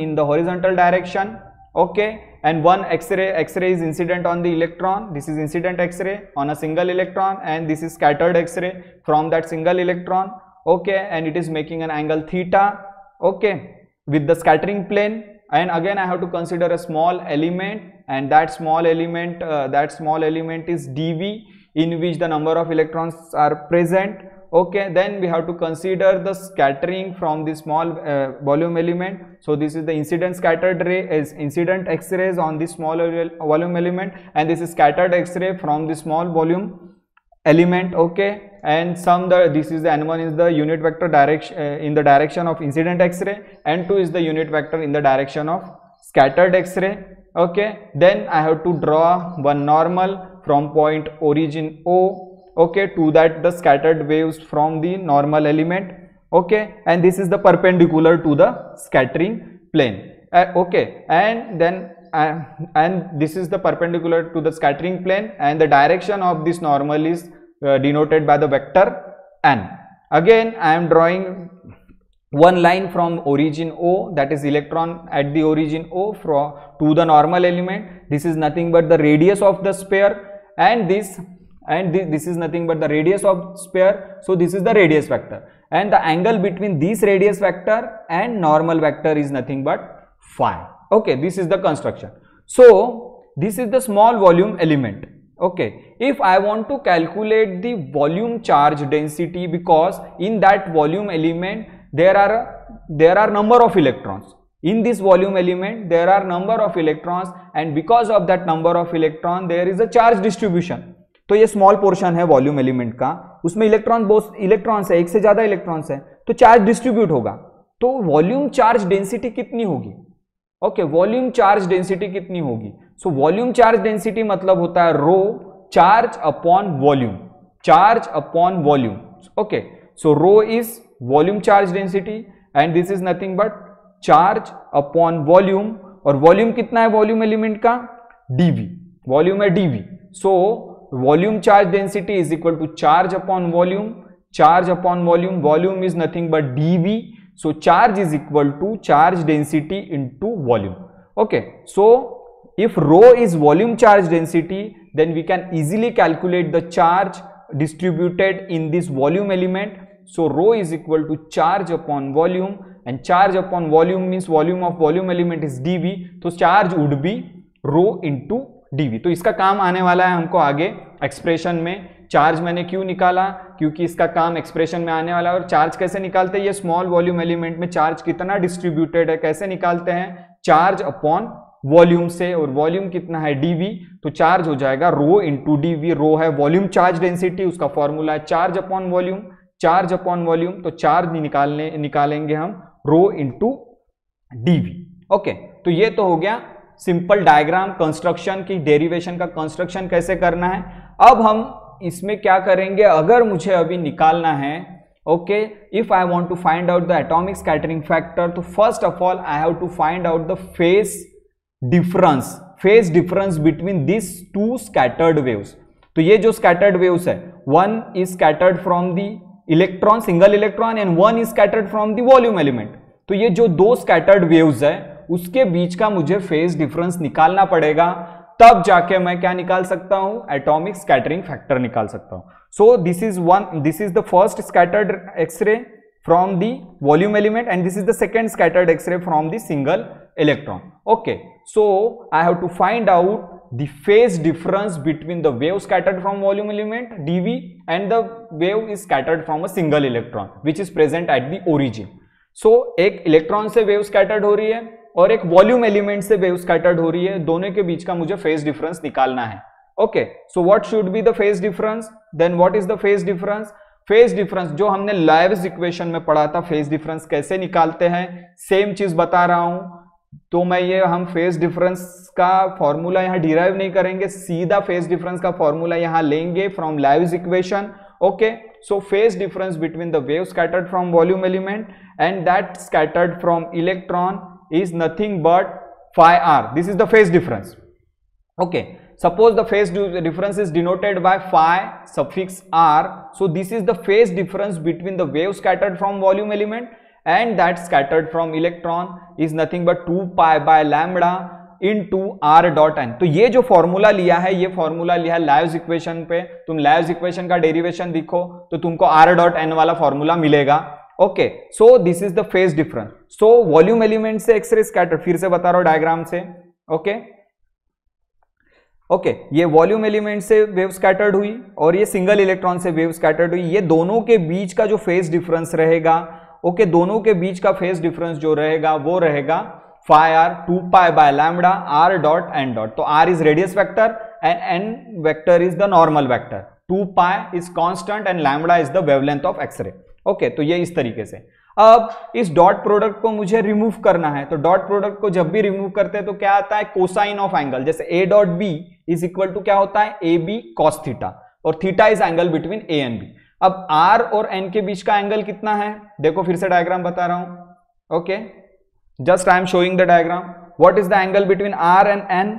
in the horizontal direction. Okay, and one X-ray is incident on the electron. This is incident X-ray on a single electron, and this is scattered X-ray from that single electron. Okay, and it is making an angle theta, okay, with the scattering plane. And again I have to consider a small element, and that small element is dV, in which the number of electrons are present. Okay, then we have to consider the scattering from the small volume element. So this is the incident scattered ray, is incident X-rays on the small volume element, and this is scattered X-ray from the small volume element. Okay, and this is the n1 is the unit vector direction in the direction of incident X-ray, n2 is the unit vector in the direction of scattered X-ray. Okay, then I have to draw one normal from point origin O, okay, to that the scattered waves from the normal element. Okay, and this is the perpendicular to the scattering plane. Okay, and then and this is the perpendicular to the scattering plane, and the direction of this normal is denoted by the vector n. Again I am drawing one line from origin O, that is electron at the origin O to the normal element. This is nothing but the radius of the sphere, and this is nothing but the radius of sphere. So this is the radius vector, and the angle between this radius vector and normal vector is nothing but phi. Okay, this is the construction. So this is the small volume element. Okay, if I want to calculate the volume charge density, because in that volume element there are number of electrons. In this volume element there are number of electrons, and because of that number of electron there is a charge distribution. तो ये small portion है volume element का, उसमें electrons है, एक से ज्यादा electrons है, तो चार्ज डिस्ट्रीब्यूट होगा. तो वॉल्यूम चार्ज डेंसिटी कितनी होगी? ओके, वॉल्यूम चार्ज डेंसिटी कितनी होगी? सो वॉल्यूम चार्ज डेंसिटी मतलब होता है rho charge upon volume, charge upon volume. Okay, so rho is volume charge density and this is nothing but charge upon volume. और volume कितना है वॉल्यूम एलिमेंट का? डीवी, वॉल्यूम है dV. So volume charge density is equal to charge upon volume, charge upon volume, volume is nothing but dV. So charge is equal to charge density into volume. Okay, so if rho is volume charge density, then we can easily calculate the charge distributed in this volume element. So rho is equal to charge upon volume, and charge upon volume means volume of volume element is dV. So charge would be rho into dV. तो इसका काम आने वाला है हमको आगे expression में. Charge मैंने क्यों निकाला? क्योंकि इसका काम एक्सप्रेशन में आने वाला है. और चार्ज कैसे निकालते हैं? ये स्मॉल वॉल्यूम एलिमेंट में चार्ज कितना डिस्ट्रीब्यूटेड है कैसे निकालते हैं? चार्ज अपॉन वॉल्यूम से, और वॉल्यूम कितना है डीवी, तो चार्ज हो जाएगा रो इंटू डीवी. रो है वॉल्यूम चार्ज डेंसिटी, उसका फॉर्मूला है charge upon volume, charge upon volume. तो चार्ज निकालेंगे हम रो इंटू डीवी. ओके, तो ये तो हो गया सिंपल डायग्राम कंस्ट्रक्शन की, डेरिवेशन का कंस्ट्रक्शन कैसे करना है. अब हम इसमें क्या करेंगे, अगर मुझे अभी निकालना है, okay, if I want to find out the atomic scattering factor, तो first of all I have to find out the phase difference between this two scattered waves. तो ये जो स्कैटर्ड वेव्स है, one is scattered from the electron, single electron, and one is scattered from the volume element. तो ये जो दो scattered waves है उसके बीच का मुझे फेज डिफरेंस निकालना पड़ेगा, तब जाके मैं क्या निकाल सकता हूं? एटॉमिक स्कैटरिंग फैक्टर निकाल सकता हूं. So this is the first scattered x ray from the volume element, and this is the second scattered x ray from the single electron. Okay, so I have to find out the phase difference between the wave scattered from volume element dV and the wave is scattered from a single electron which is present at the origin. So एक electron से wave scattered हो रही है और एक volume element से wave scattered हो रही है, दोनों के बीच का मुझे फेज डिफरेंस निकालना है. Okay, so what should be the phase difference? Then what is the phase difference? Phase difference जो हमने लाइव्स इक्वेशन में पढ़ा था, फेज डिफरेंस कैसे निकालते हैं, सेम चीज बता रहा हूं. तो हम फेज डिफरेंस का फॉर्मूला यहां डिराइव नहीं करेंगे, सीधा फेज डिफरेंस का फॉर्मूला यहां लेंगे from lives equation. Okay, so phase difference between the wave scattered from volume element and that scattered from electron is nothing but phi r. This is the phase difference. Okay, suppose the phase difference is denoted by phi suffix r. So this is the phase difference between the wave scattered from volume element and that scattered from electron is nothing but 2 pi by lambda. Into r dot n. तो ये जो formula लिया है, ये formula लिया है lives equation पे। तुम लाइव्स इक्वेशन का डेरिवेशन देखो तो तुमको आर डॉट एन वाला फॉर्मूला मिलेगा। Okay, so this is the phase difference. So volume element से एक्सरे स्कैटर, फिर से बता रहा हूं डायग्राम से। ओके, ये वॉल्यूम एलिमेंट से वेव स्कैटर्ड हुई और ये सिंगल इलेक्ट्रॉन से वेव स्कैटर्ड हुई। ये दोनों के बीच का जो फेज डिफरेंस रहेगा, ओके, दोनों के बीच का फेज डिफरेंस जो रहेगा वो रहेगा phi r 2 pi by lambda r dot n dot। तो r is radius vector and n vector is the normal vector, 2 pi is constant and lambda is the wavelength of x-ray। Okay, तो ये इस तरीके से। अब इस dot product को मुझे रिमूव करना है, तो डॉट प्रोडक्ट को जब भी रिमूव करते हैं तो क्या आता है, कोसाइन ऑफ एंगल। जैसे a dot b is equal to क्या होता है, ए बी कॉस थीटा, और theta is angle between a and b। अब r और n के बीच का एंगल कितना है, देखो फिर से डायग्राम बता रहा हूं। Okay, just I am showing the diagram. What is the angle between r and n?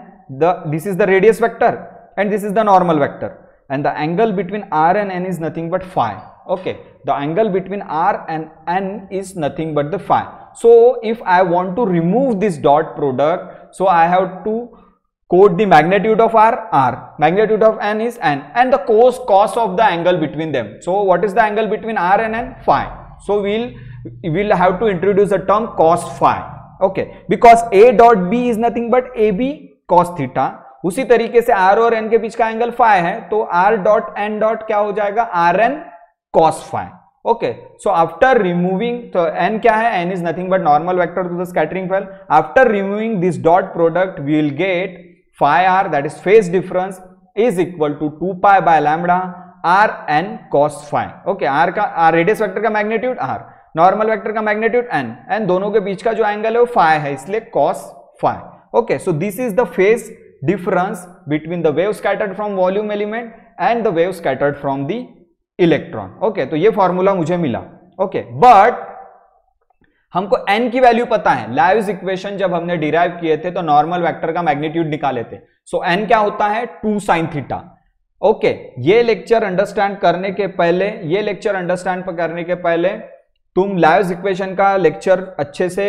This is the radius vector and this is the normal vector, and the angle between r and n is nothing but phi. Okay, the angle between r and n is nothing but the phi. So if I want to remove this dot product, so I have to quote the magnitude of r, magnitude of n is n, and the cos of the angle between them. So what is the angle between r and n? Phi. So we'll have to introduce the term cos phi। okay, because a dot b is nothing but ab cos theta। उसी तरीके से r और n के बीच का angle phi है, तो r dot n dot क्या हो जाएगा, rn cos phi। okay, so after removing, तो n क्या है, n is nothing but normal vector to the scattering field। after removing this dot product we will get phi r, that is phase difference, is equal to 2 pi by lambda r n cos phi। okay, r का, r radius vector का magnitude r, normal vector का magnitude n, and दोनों के बीच का जो angle है वो phi है, इसलिए cos phi। Okay, so this is the phase difference between the wave scattered from volume element and the wave scattered from the electron. Okay, तो ये फॉर्मूला मुझे मिला। ओके, बट हमको n की वैल्यू पता है। लाइव्स इक्वेशन जब हमने डिराइव किए थे तो नॉर्मल वेक्टर का मैग्नीट्यूड निकाले थे। सो n क्या होता है, 2 sin थीटा। ओके, ये लेक्चर अंडरस्टैंड करने के पहले तुम लाइव्स इक्वेशन का लेक्चर अच्छे से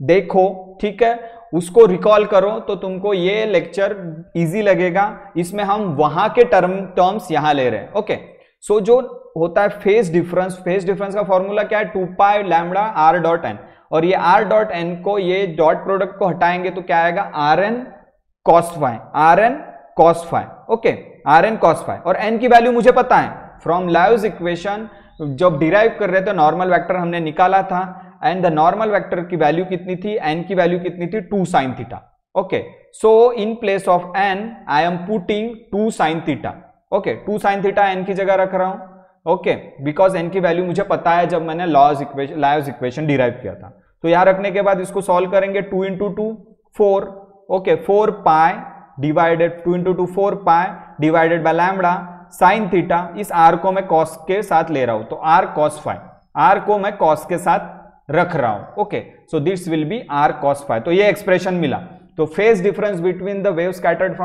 देखो, ठीक है, उसको रिकॉल करो तो तुमको ये लेक्चर इजी लगेगा। इसमें हम वहां के टर्म्स यहां ले रहे हैं। ओके, सो जो होता है फेज डिफरेंस का फॉर्मूला क्या है, 2 पाई लैम्बडा r डॉट n, और ये r डॉट n को, ये डॉट प्रोडक्ट को हटाएंगे तो क्या आएगा, rn cos phi। Okay, rn cos phi, और n की वैल्यू मुझे पता है फ्रॉम लाइव्स इक्वेशन। जब डिराइव कर रहे थे नॉर्मल वेक्टर हमने निकाला था, एंड द नॉर्मल वेक्टर की वैल्यू कितनी थी, n की वैल्यू कितनी थी, 2 sin theta. Okay, so in place of n I am putting 2 sin theta. Okay, 2 sin theta n की जगह रख रहा हूं। ओके, बिकॉज n की वैल्यू मुझे पता है जब मैंने लाइव्स इक्वेशन डिराइव किया था। तो यहां रखने के बाद इसको सॉल्व करेंगे, 2 × 2 4। Okay, 4 pi divided 2 × 2 4 pi divided by lambda sine theta. इस r को मैं cos के साथ ले रहा हूं, तो r cos phi, r को मैं cos के साथ रख रहा हूं। Okay, so this will be r cos phi। तो ये एक्सप्रेशन मिला। तो phase difference between the wave scattered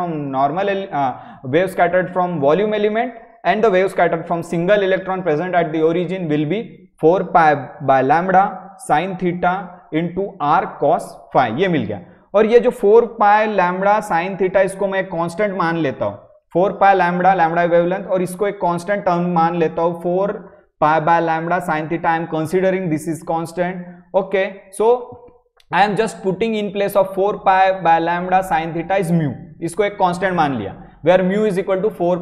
from volume element and the wave scattered from single electron present at the origin will be 4 pi by lambda sine theta into r cos phi। ये मिल गया। और ये जो 4 पाई lambda sine theta, इसको मैं constant मान लेता हूं, 4 पाई लैम्बडा वेवलेंथ, और इसको एक कांस्टेंट टर्म मान लेता हूं, 4 pi by lambda sine theta. I am considering this is constant. Okay, so I am just putting in place of 4 pi by lambda sine theta is mu. इसको एक constant मान लिया, where mu is equal to 4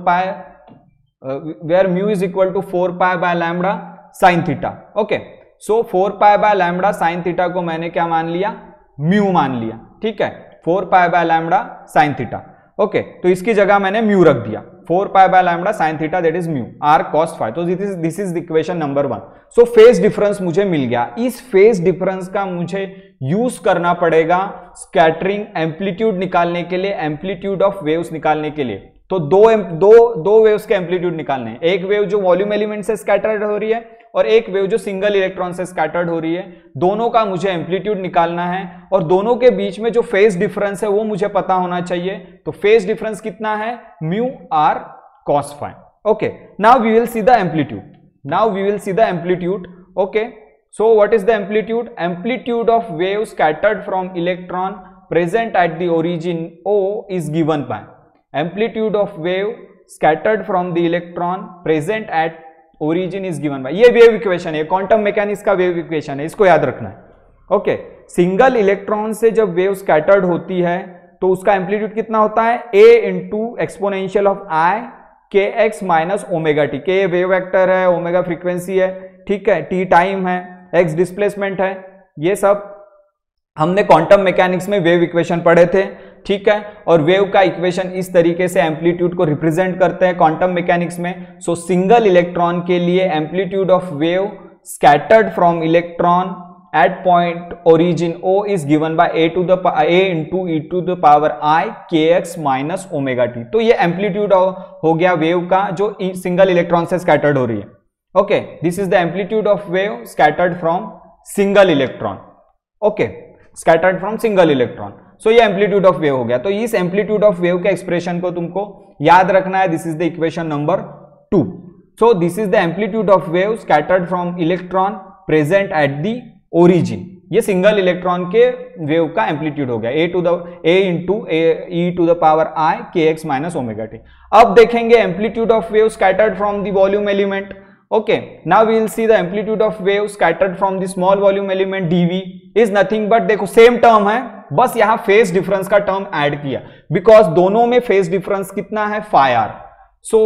pi by lambda sine theta. Okay, so 4 pi by lambda sine theta को मैंने क्या मान लिया, mu मान लिया। ठीक है, 4 pi by lambda sine theta. Okay, तो इसकी जगह मैंने म्यू रख दिया, 4 pi by lambda sine theta, that is mu, r cos phi। तो this is equation number 1। So phase difference मुझे मिल गया। इस फेज डिफरेंस का मुझे यूज करना पड़ेगा स्कैटरिंग एम्पलीट्यूड निकालने के लिए, एम्पलीट्यूड ऑफ वेव्स निकालने के लिए। तो दो वेव्स के एम्पलीट्यूड निकालने हैं, एक वेव जो वॉल्यूम एलिमेंट से स्कैटर्ड हो रही है और एक वेव जो सिंगल इलेक्ट्रॉन से स्कैटर्ड हो रही है। दोनों का मुझे एम्पलीट्यूड निकालना है, और दोनों के बीच में जो फेज डिफरेंस है वो मुझे पता होना चाहिए। तो फेज डिफरेंस कितना है, mu r cos phi। Okay, now we will see the amplitude. Okay, so what is the amplitude of wave scattered from electron present at the origin O is given by amplitude of wave scattered from the electron present at origin is given by, ये wave equation है, quantum mechanics का wave equation है, इसको याद रखना है। Okay, single electron से जब वेव स्कैटर्ड होती है तो उसका एम्पलीट्यूड कितना होता है, a into exponential of i के एक्स माइनस ओमेगा टी। के वेव वेक्टर है, ओमेगा फ्रीक्वेंसी है, ठीक है, टी टाइम है, एक्स डिस्प्लेसमेंट है, ये सब हमने क्वांटम मैकेनिक्स में वेव इक्वेशन पढ़े थे, ठीक है। और वेव का इक्वेशन इस तरीके से एम्पलीट्यूड को रिप्रेजेंट करते हैं क्वांटम मैकेनिक्स में। सो सिंगल इलेक्ट्रॉन के लिए amplitude of wave scattered from electron at point origin O is given by a into e to the power I kx minus omega t। तो ये एम्पलीट्यूड हो गया वेव का जो सिंगल इलेक्ट्रॉन से स्कैटर्ड हो रही है। Okay, this is the amplitude of wave scattered from single electron. Okay, scattered from single electron. So ये एम्पलीट्यूड ऑफ वेव हो गया। तो इस एम्पलीट्यूड ऑफ वेव के एक्सप्रेशन को तुमको याद रखना है। This is the equation number 2। So this is the amplitude of wave scattered from electron present at the origin. ये सिंगल इलेक्ट्रॉन के वेव का एम्पलीट्यूड हो गया, a into e to the power i kx minus omega t. अब देखेंगे amplitude of wave scattered from the volume element. Okay, now we will see the amplitude of wave scattered from the small volume element dv is nothing but, देखो same term है, बस यहां phase difference का term add किया, because दोनों में phase difference कितना है, phi r। So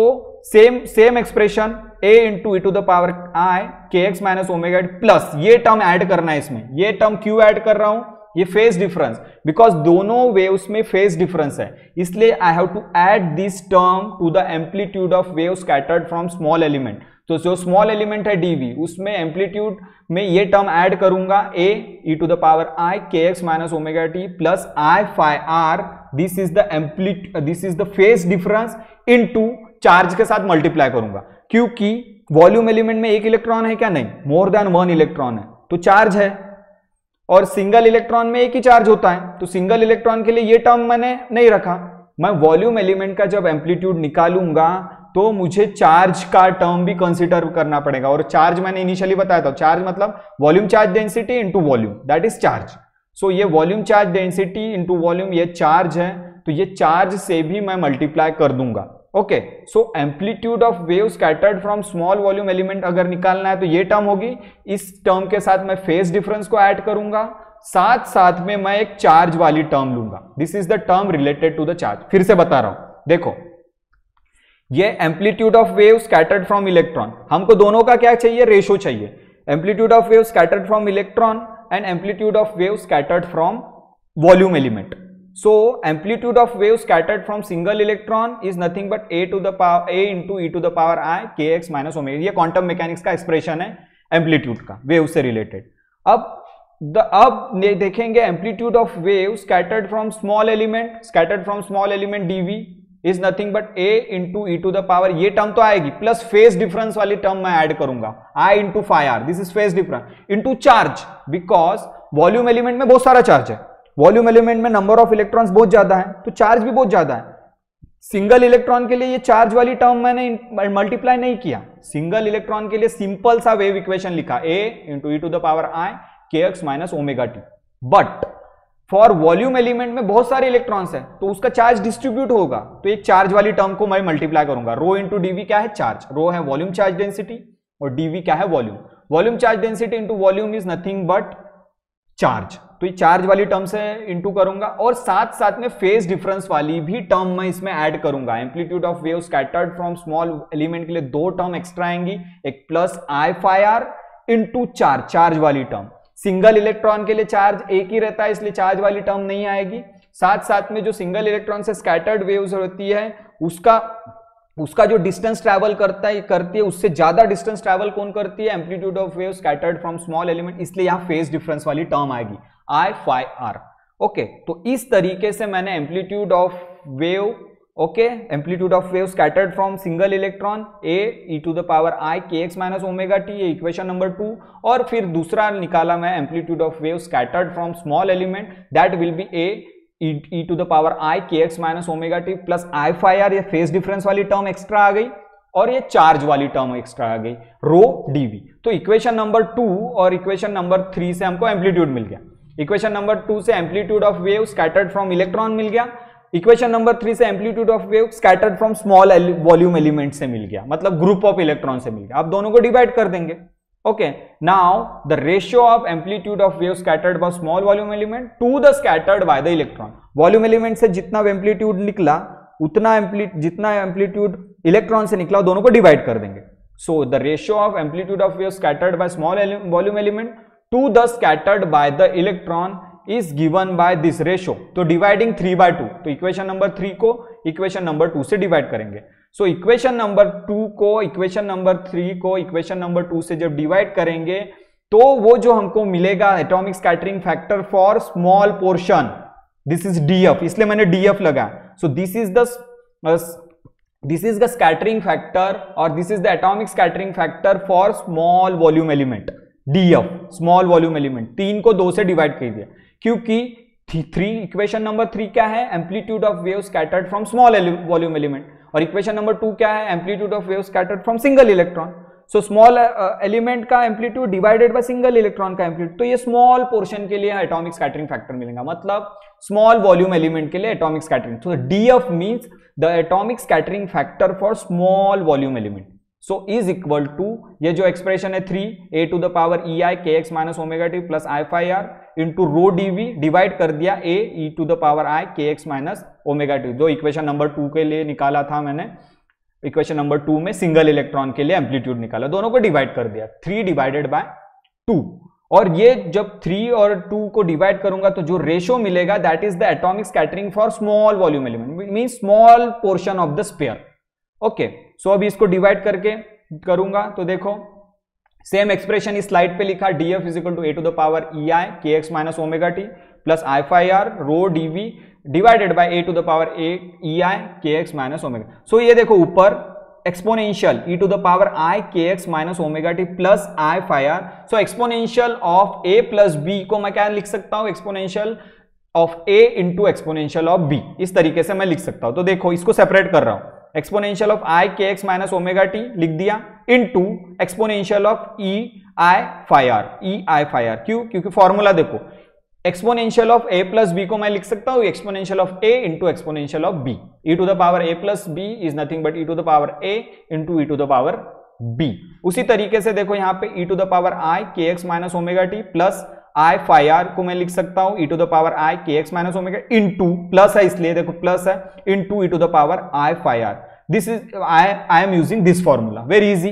same expression a into e to the power i kx minus omega plus ये टर्म ऐड करना है इसमें। ये टर्म क्यों ऐड कर रहा हूं, ये फेज डिफरेंस, बिकॉज दोनों वेव्स में फेज डिफरेंस है, इसलिए I have to add this term to the amplitude of wave scattered from small element. तो जो स्मॉल एलिमेंट है dv, उसमें एम्पलीट्यूड में ये टर्म ऐड करूंगा, a e to the power i kx minus omega T plus i phi r। This is the phase difference into charge के साथ multiply करूंगा, क्योंकि वॉल्यूम एलिमेंट में एक इलेक्ट्रॉन है क्या, नहीं, मोर देन वन इलेक्ट्रॉन है, तो चार्ज है, और सिंगल इलेक्ट्रॉन में एक ही चार्ज होता है, तो सिंगल इलेक्ट्रॉन के लिए ये टर्म मैंने नहीं रखा। मैं वॉल्यूम एलिमेंट का जब एम्पलीट्यूड निकालूंगा तो मुझे चार्ज का टर्म भी कंसीडर करना पड़ेगा, और चार्ज मैंने इनिशियली बताया था, चार्ज मतलब volume charge density into volume, that is charge. So ये volume charge density into volume, ये चार्ज है, तो ये चार्ज से भी मैं मल्टीप्लाई कर दूंगा। Okay, so amplitude of wave scattered from small volume element अगर निकालना है तो ये टर्म होगी, इस टर्म के साथ मैं फेज डिफरेंस को ऐड करूंगा, साथ साथ में मैं एक चार्ज वाली टर्म लूंगा। This is the term related to the charge. फिर से बता रहा हूं, देखो ये amplitude of wave scattered from electron, हमको दोनों का क्या चाहिए, रेशो चाहिए, amplitude of wave scattered from electron and amplitude of wave scattered from volume element. So amplitude of wave scattered from single electron is nothing but a into e to the power I kx minus omega। ये quantum mechanics का expression है amplitude का wave से related. अब देखेंगे amplitude of wave scattered from small element dv is nothing but a into e to the power, ये term तो आएगी, प्लस फेज डिफरेंस वाली टर्म मैं ऐड करूंगा, i into phi r, this is phase difference into charge, because volume element में बहुत सारा charge है, वॉल्यूम एलिमेंट में नंबर ऑफ इलेक्ट्रॉन्स बहुत ज्यादा है, तो चार्ज भी बहुत ज्यादा है। सिंगल इलेक्ट्रॉन के लिए ये चार्ज वाली टर्म मैंने मल्टीप्लाई नहीं किया, सिंगल इलेक्ट्रॉन के लिए सिंपल सा वेव इक्वेशन लिखा, a into e to the power i kx minus omega t. But for volume element में बहुत सारे इलेक्ट्रॉन्स है, तो उसका चार्ज डिस्ट्रीब्यूट होगा, तो एक चार्ज वाली टर्म को मैं मल्टीप्लाई करूंगा। रो इंटू dv क्या है, चार्ज, रो है वॉल्यूम चार्ज डेंसिटी और dv क्या है, volume. Volume charge density into volume is nothing but charge, तो ये चार्ज वाली टर्म से इंटू करूंगा, और साथ साथ में फेज डिफरेंस वाली भी टर्म मैं इसमें ऐड करूंगा। Amplitude of wave scattered from small element के लिए दो टर्म एक्स्ट्रा आएंगी, एक plus i phi r into charge वाली टर्म। सिंगल इलेक्ट्रॉन के लिए चार्ज एक ही रहता है, इसलिए चार्ज वाली टर्म नहीं आएगी। साथ साथ में जो सिंगल इलेक्ट्रॉन से स्कैटर्ड वेव्स होती है उसका जो डिस्टेंस ट्रैवल करती है उससे ज्यादा डिस्टेंस ट्रैवल कौन करती है, amplitude of wave scattered from small element, इसलिए यहां फेज डिफरेंस वाली टर्म आएगी i phi r। ओके, तो इस तरीके से मैंने amplitude of wave scattered from single electron a e to the power i kx minus omega t, ये इक्वेशन नंबर 2, और फिर दूसरा निकाला मैं amplitude of wave scattered from small element, that will be a e to the power i kx minus omega T plus i phi r, ये phase difference वाली term extra आ गई, और ये चार्ज वाली टर्म एक्स्ट्रा आ गई, रो dv। तो equation number 2 और equation number 3 से हमको एम्पलीट्यूड मिल गया। इक्वेशन नंबर 2 से amplitude of wave scattered from electron मिल गया, इक्वेशन नंबर 3 से amplitude of wave scattered from small volume element से मिल गया, मतलब ग्रुप ऑफ इलेक्ट्रॉन से मिल गया। आप दोनों को डिवाइड कर देंगे। Okay, now the ratio of amplitude of wave scattered by small volume element to the scattered by the electron. Volume element से जितना एम्पलीट्यूड निकला उतना जितना एम्पलीट्यूड इलेक्ट्रॉन से निकला दोनों को डिवाइड कर देंगे। So the ratio of amplitude of wave scattered by small volume element to the scattered by the electron is given by this ratio. तो डिवाइडिंग 3/2, तो इक्वेशन नंबर 3 को इक्वेशन नंबर 2 से डिवाइड करेंगे। सो इक्वेशन नंबर 2 को equation number 3 को equation number 2 से जब divide करेंगे तो वो जो हमको मिलेगा atomic scattering factor for small portion, this is DF, इसलिए मैंने DF लगा। So this is the scattering factor और this is the atomic scattering factor for small volume element, DF small volume element. 3 को 2 से डिवाइड कर दिया क्योंकि 3 equation number 3 क्या है, amplitude of wave scattered from small volume element, और equation number 2 क्या है, amplitude of wave scattered from single electron. So small element का amplitude divided by single electron का एम्पलीट्यूड, तो ये स्मॉल पोर्शन के लिए एटॉमिक स्कैटरिंग फैक्टर मिलेगा, मतलब स्मॉल वॉल्यूम एलिमेंट के लिए atomic scattering. So DF means the atomic scattering factor for small volume element. So is equal to, ये जो एक्सप्रेशन है 3a to the power ei kx minus omega T plus I phi r into rho dv, divide कर दिया a e to the power i kx minus omega t, जो equation number 2 के लिए निकाला था मैंने। इक्वेशन नंबर 2 में single electron के लिए एम्पलीट्यूड निकाला, दोनों को डिवाइड कर दिया 3 डिवाइडेड बाय 2, और ये जब 3 और 2 को डिवाइड करूंगा तो जो रेशियो मिलेगा that is the atomic scattering for small volume element, mean small portion of the sphere. Okay, so अभी इसको डिवाइड करके करूंगा तो देखो सेम एक्सप्रेशन इस स्लाइड पे लिखा, DF is equal to a to the power ei kx minus omega T plus I phi r rho dv divided by a to the power ei kx minus omega. So ये देखो ऊपर exponential e to the power i kx minus omega T plus I phi r। So exponential of a plus b को मैं क्या लिख सकता हूं, exponential of a into exponential of b, इस तरीके से मैं लिख सकता हूं। तो देखो इसको सेपरेट कर रहा हूं, exponential of i kx minus omega t लिख दिया into exponential of ei phi r। क्यों, क्योंकि फॉर्मूला देखो exponential of a plus b को मैं लिख सकता हूं exponential of a into exponential of b, e to the power a plus b is nothing but e to the power a into e to the power b। उसी तरीके से देखो यहाँ पे e to the power i kx minus omega T plus I phi r को मैं लिख सकता हूं e to the power i kx minus omega into, plus है इसलिए देखो प्लस है, into e to the power I phi r। This is I am using this formula, very easy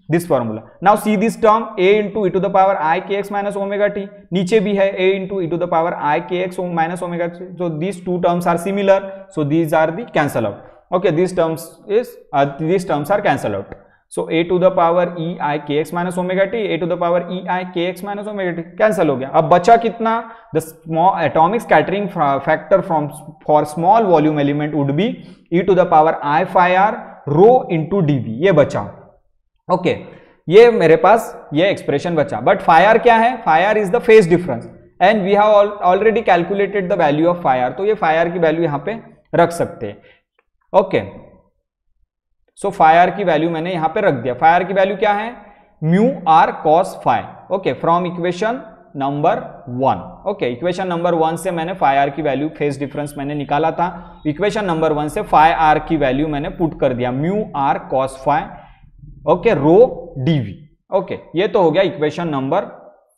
this formula. Now see this term a into e to the power i kx minus omega t, नीचे भी है a into e to the power i kx minus omega t, so these two terms are similar, so these are the cancel out. Okay, these terms are cancel out. So a to the power ei kx minus omega t, a to the power ei kx minus omega t cancel हो गया। अब बचा कितना, the small atomic scattering factor from for small volume element would be e to the power I phi r rho into dv, ये बचा। Okay, ये मेरे पास ये एक्सप्रेशन बचा, बट phi r क्या है, phi r is the phase difference and we have already calculated the value of phi r, तो ये phi r की वैल्यू यहां पे रख सकते हैं। ओके, सो phi r की वैल्यू मैंने यहां पे रख दिया। phi r की वैल्यू क्या है, mu r cos phi। Okay, from equation number 1। Okay, equation number 1 से मैंने phi r की वैल्यू, फेज डिफरेंस मैंने निकाला था, इक्वेशन नंबर 1 से phi r की वैल्यू मैंने पुट कर दिया, mu r cos phi। Okay, rho dv। Okay, ये तो हो गया इक्वेशन नंबर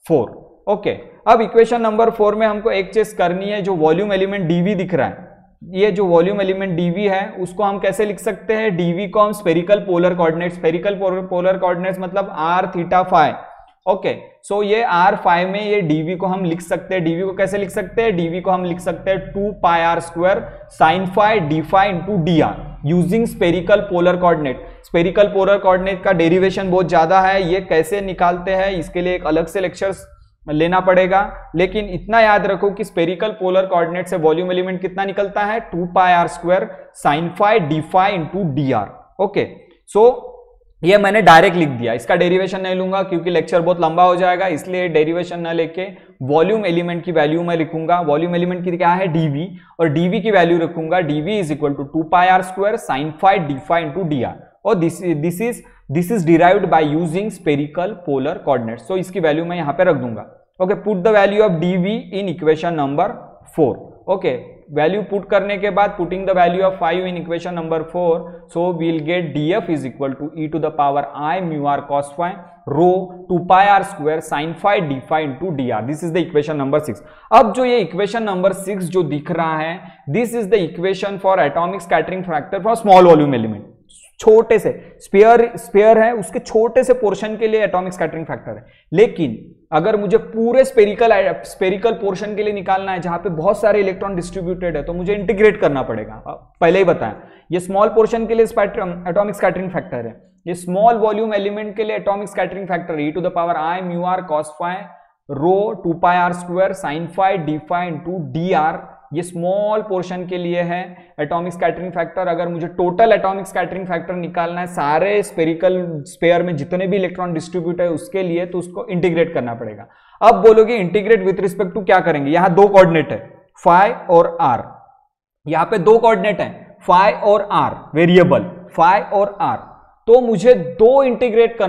4। ओके, अब इक्वेशन नंबर 4 में हमको एक चीज करनी है, जो वॉल्यूम एलिमेंट dv दिख रहा है, ये जो वॉल्यूम एलिमेंट dv है उसको हम कैसे लिख सकते हैं, dv को हम spherical polar coordinates, spherical polar coordinates मतलब r थीटा फाई। ओके, सो ये r फाई में ये dv को हम लिख सकते हैं, dv को कैसे लिख सकते हैं, dv को हम लिख सकते हैं 2 pi r square sine phi D phi into D r using spherical polar coordinate. Spherical polar coordinate का डेरिवेशन बहुत ज्यादा है, ये कैसे निकालते हैं इसके लिए एक अलग से लेक्चर्स लेना पड़ेगा, लेकिन इतना याद रखो कि स्फेरिकल पोलर कोऑर्डिनेट से वॉल्यूम एलिमेंट कितना निकलता है, 2 pi r square sine phi D phi into D R. Okay, सो ये मैंने डायरेक्ट लिख दिया, इसका डेरिवेशन नहीं लूंगा क्योंकि लेक्चर बहुत लंबा हो जाएगा, इसलिए डेरिवेशन न लेके वॉल्यूम एलिमेंट की वैल्यू मैं लिखूंगा। वॉल्यूम एलिमेंट की क्या है, dv, और dv की वैल्यू रखूंगा, dv is equal to 2 pi r square sine phi D phi into D R, और this is derived by using spherical polar coordinates. सो इसकी वैल्यू मैं यहाँ पे रख दूंगा। Okay, put the value of dv in equation number 4. Okay, value put करने के बाद putting the value of 5 in equation number 4, so we'll get df is equal to e to the power I mu r cos phi rho 2 pi r square sin phi d phi into dr. This is the equation number 6. अब जो ये equation number 6 जो दिख रहा है, this is the equation for atomic scattering factor for small volume element. छोटे से sphere है, उसके छोटे से पोर्शन के लिए एटॉमिक स्कैटरिंग फैक्टर है. लेकिन अगर मुझे पूरे स्पेरिकल पोर्शन के लिए निकालना है जहां पे बहुत सारे इलेक्ट्रॉन डिस्ट्रीब्यूटेड है, तो मुझे इंटीग्रेट करना पड़ेगा. पहले ही बताया, ये स्मॉल पोर्शन के लिए एटॉमिक स्कैटरिंग फैक्टर है, ये स्मॉल वॉल्यूम एलिमेंट के लिए atomic scattering factor e to the power I mu r cos phi rho 2 pi r square sin phi d phi into dr. ये स्मॉल पोर्शन के लिए है एटॉमिक स्कैटरिंग फैक्टर. अगर मुझे टोटल एटॉमिक स्कैटरिंग फैक्टर निकालना है सारे spare में जितने भी इलेक्ट्रॉन डिस्ट्रीब्यूट है उसके लिए, तो उसको इंटीग्रेट करना पड़ेगा. अब बोलोगे इंटीग्रेट विथ रिस्पेक्ट टू क्या करेंगे? यहां दो कोऑर्डिनेट है phi और r, यहां पे दो कोऑर्डिनेट है phi और r, वेरिएबल phi और r. तो मुझे दो इंटीग्रेट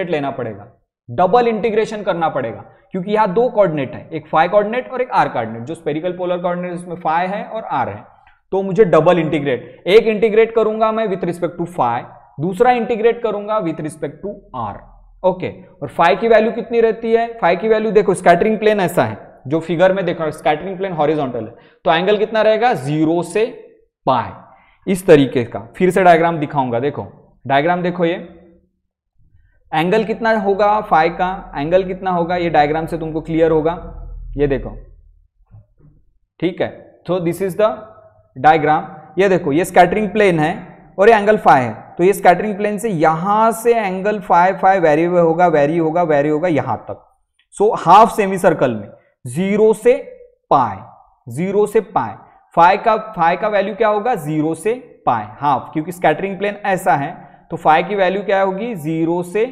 लेना पड़ेगा, डबल इंटीग्रेशन करना पड़ेगा, क्योंकि यहां दो कोऑर्डिनेट है, एक phi कोऑर्डिनेट और एक r कोऑर्डिनेट. जो स्पेरिकल पोलर कोऑर्डिनेट उसमें phi है और r है, तो मुझे डबल इंटीग्रेट, एक इंटीग्रेट करूंगा मैं विथ रिस्पेक्ट टू phi, दूसरा इंटीग्रेट करूंगा with respect to r. Okay, और phi की वैल्यू कितनी रहती है? phi की वैल्यू देखो, स्कैटरिंग प्लेन ऐसा है जो फिगर में देखो, स्कैटरिंग प्लेन हॉरिजॉन्टल है, तो एंगल कितना रहेगा? 0 से पाई, इस तरीके का. फिर से डायग्राम दिखाऊंगा, देखो डायग्राम देखो, ये एंगल कितना होगा phi का, एंगल कितना होगा, ये डायग्राम से तुमको क्लियर होगा. ये देखो, ठीक है. तो दिस इज द डायग्राम. ये देखो, ये स्कैटरिंग प्लेन है और ये एंगल phi है. तो ये स्कैटरिंग प्लेन से यहां से एंगल phi वेरी होगा यहां तक. सो हाफ सेमी सर्कल में 0 से पाई, phi का वैल्यू क्या होगा? 0 से पाई हाफ, क्योंकि स्कैटरिंग प्लेन ऐसा है, तो phi की वैल्यू क्या होगी? 0 से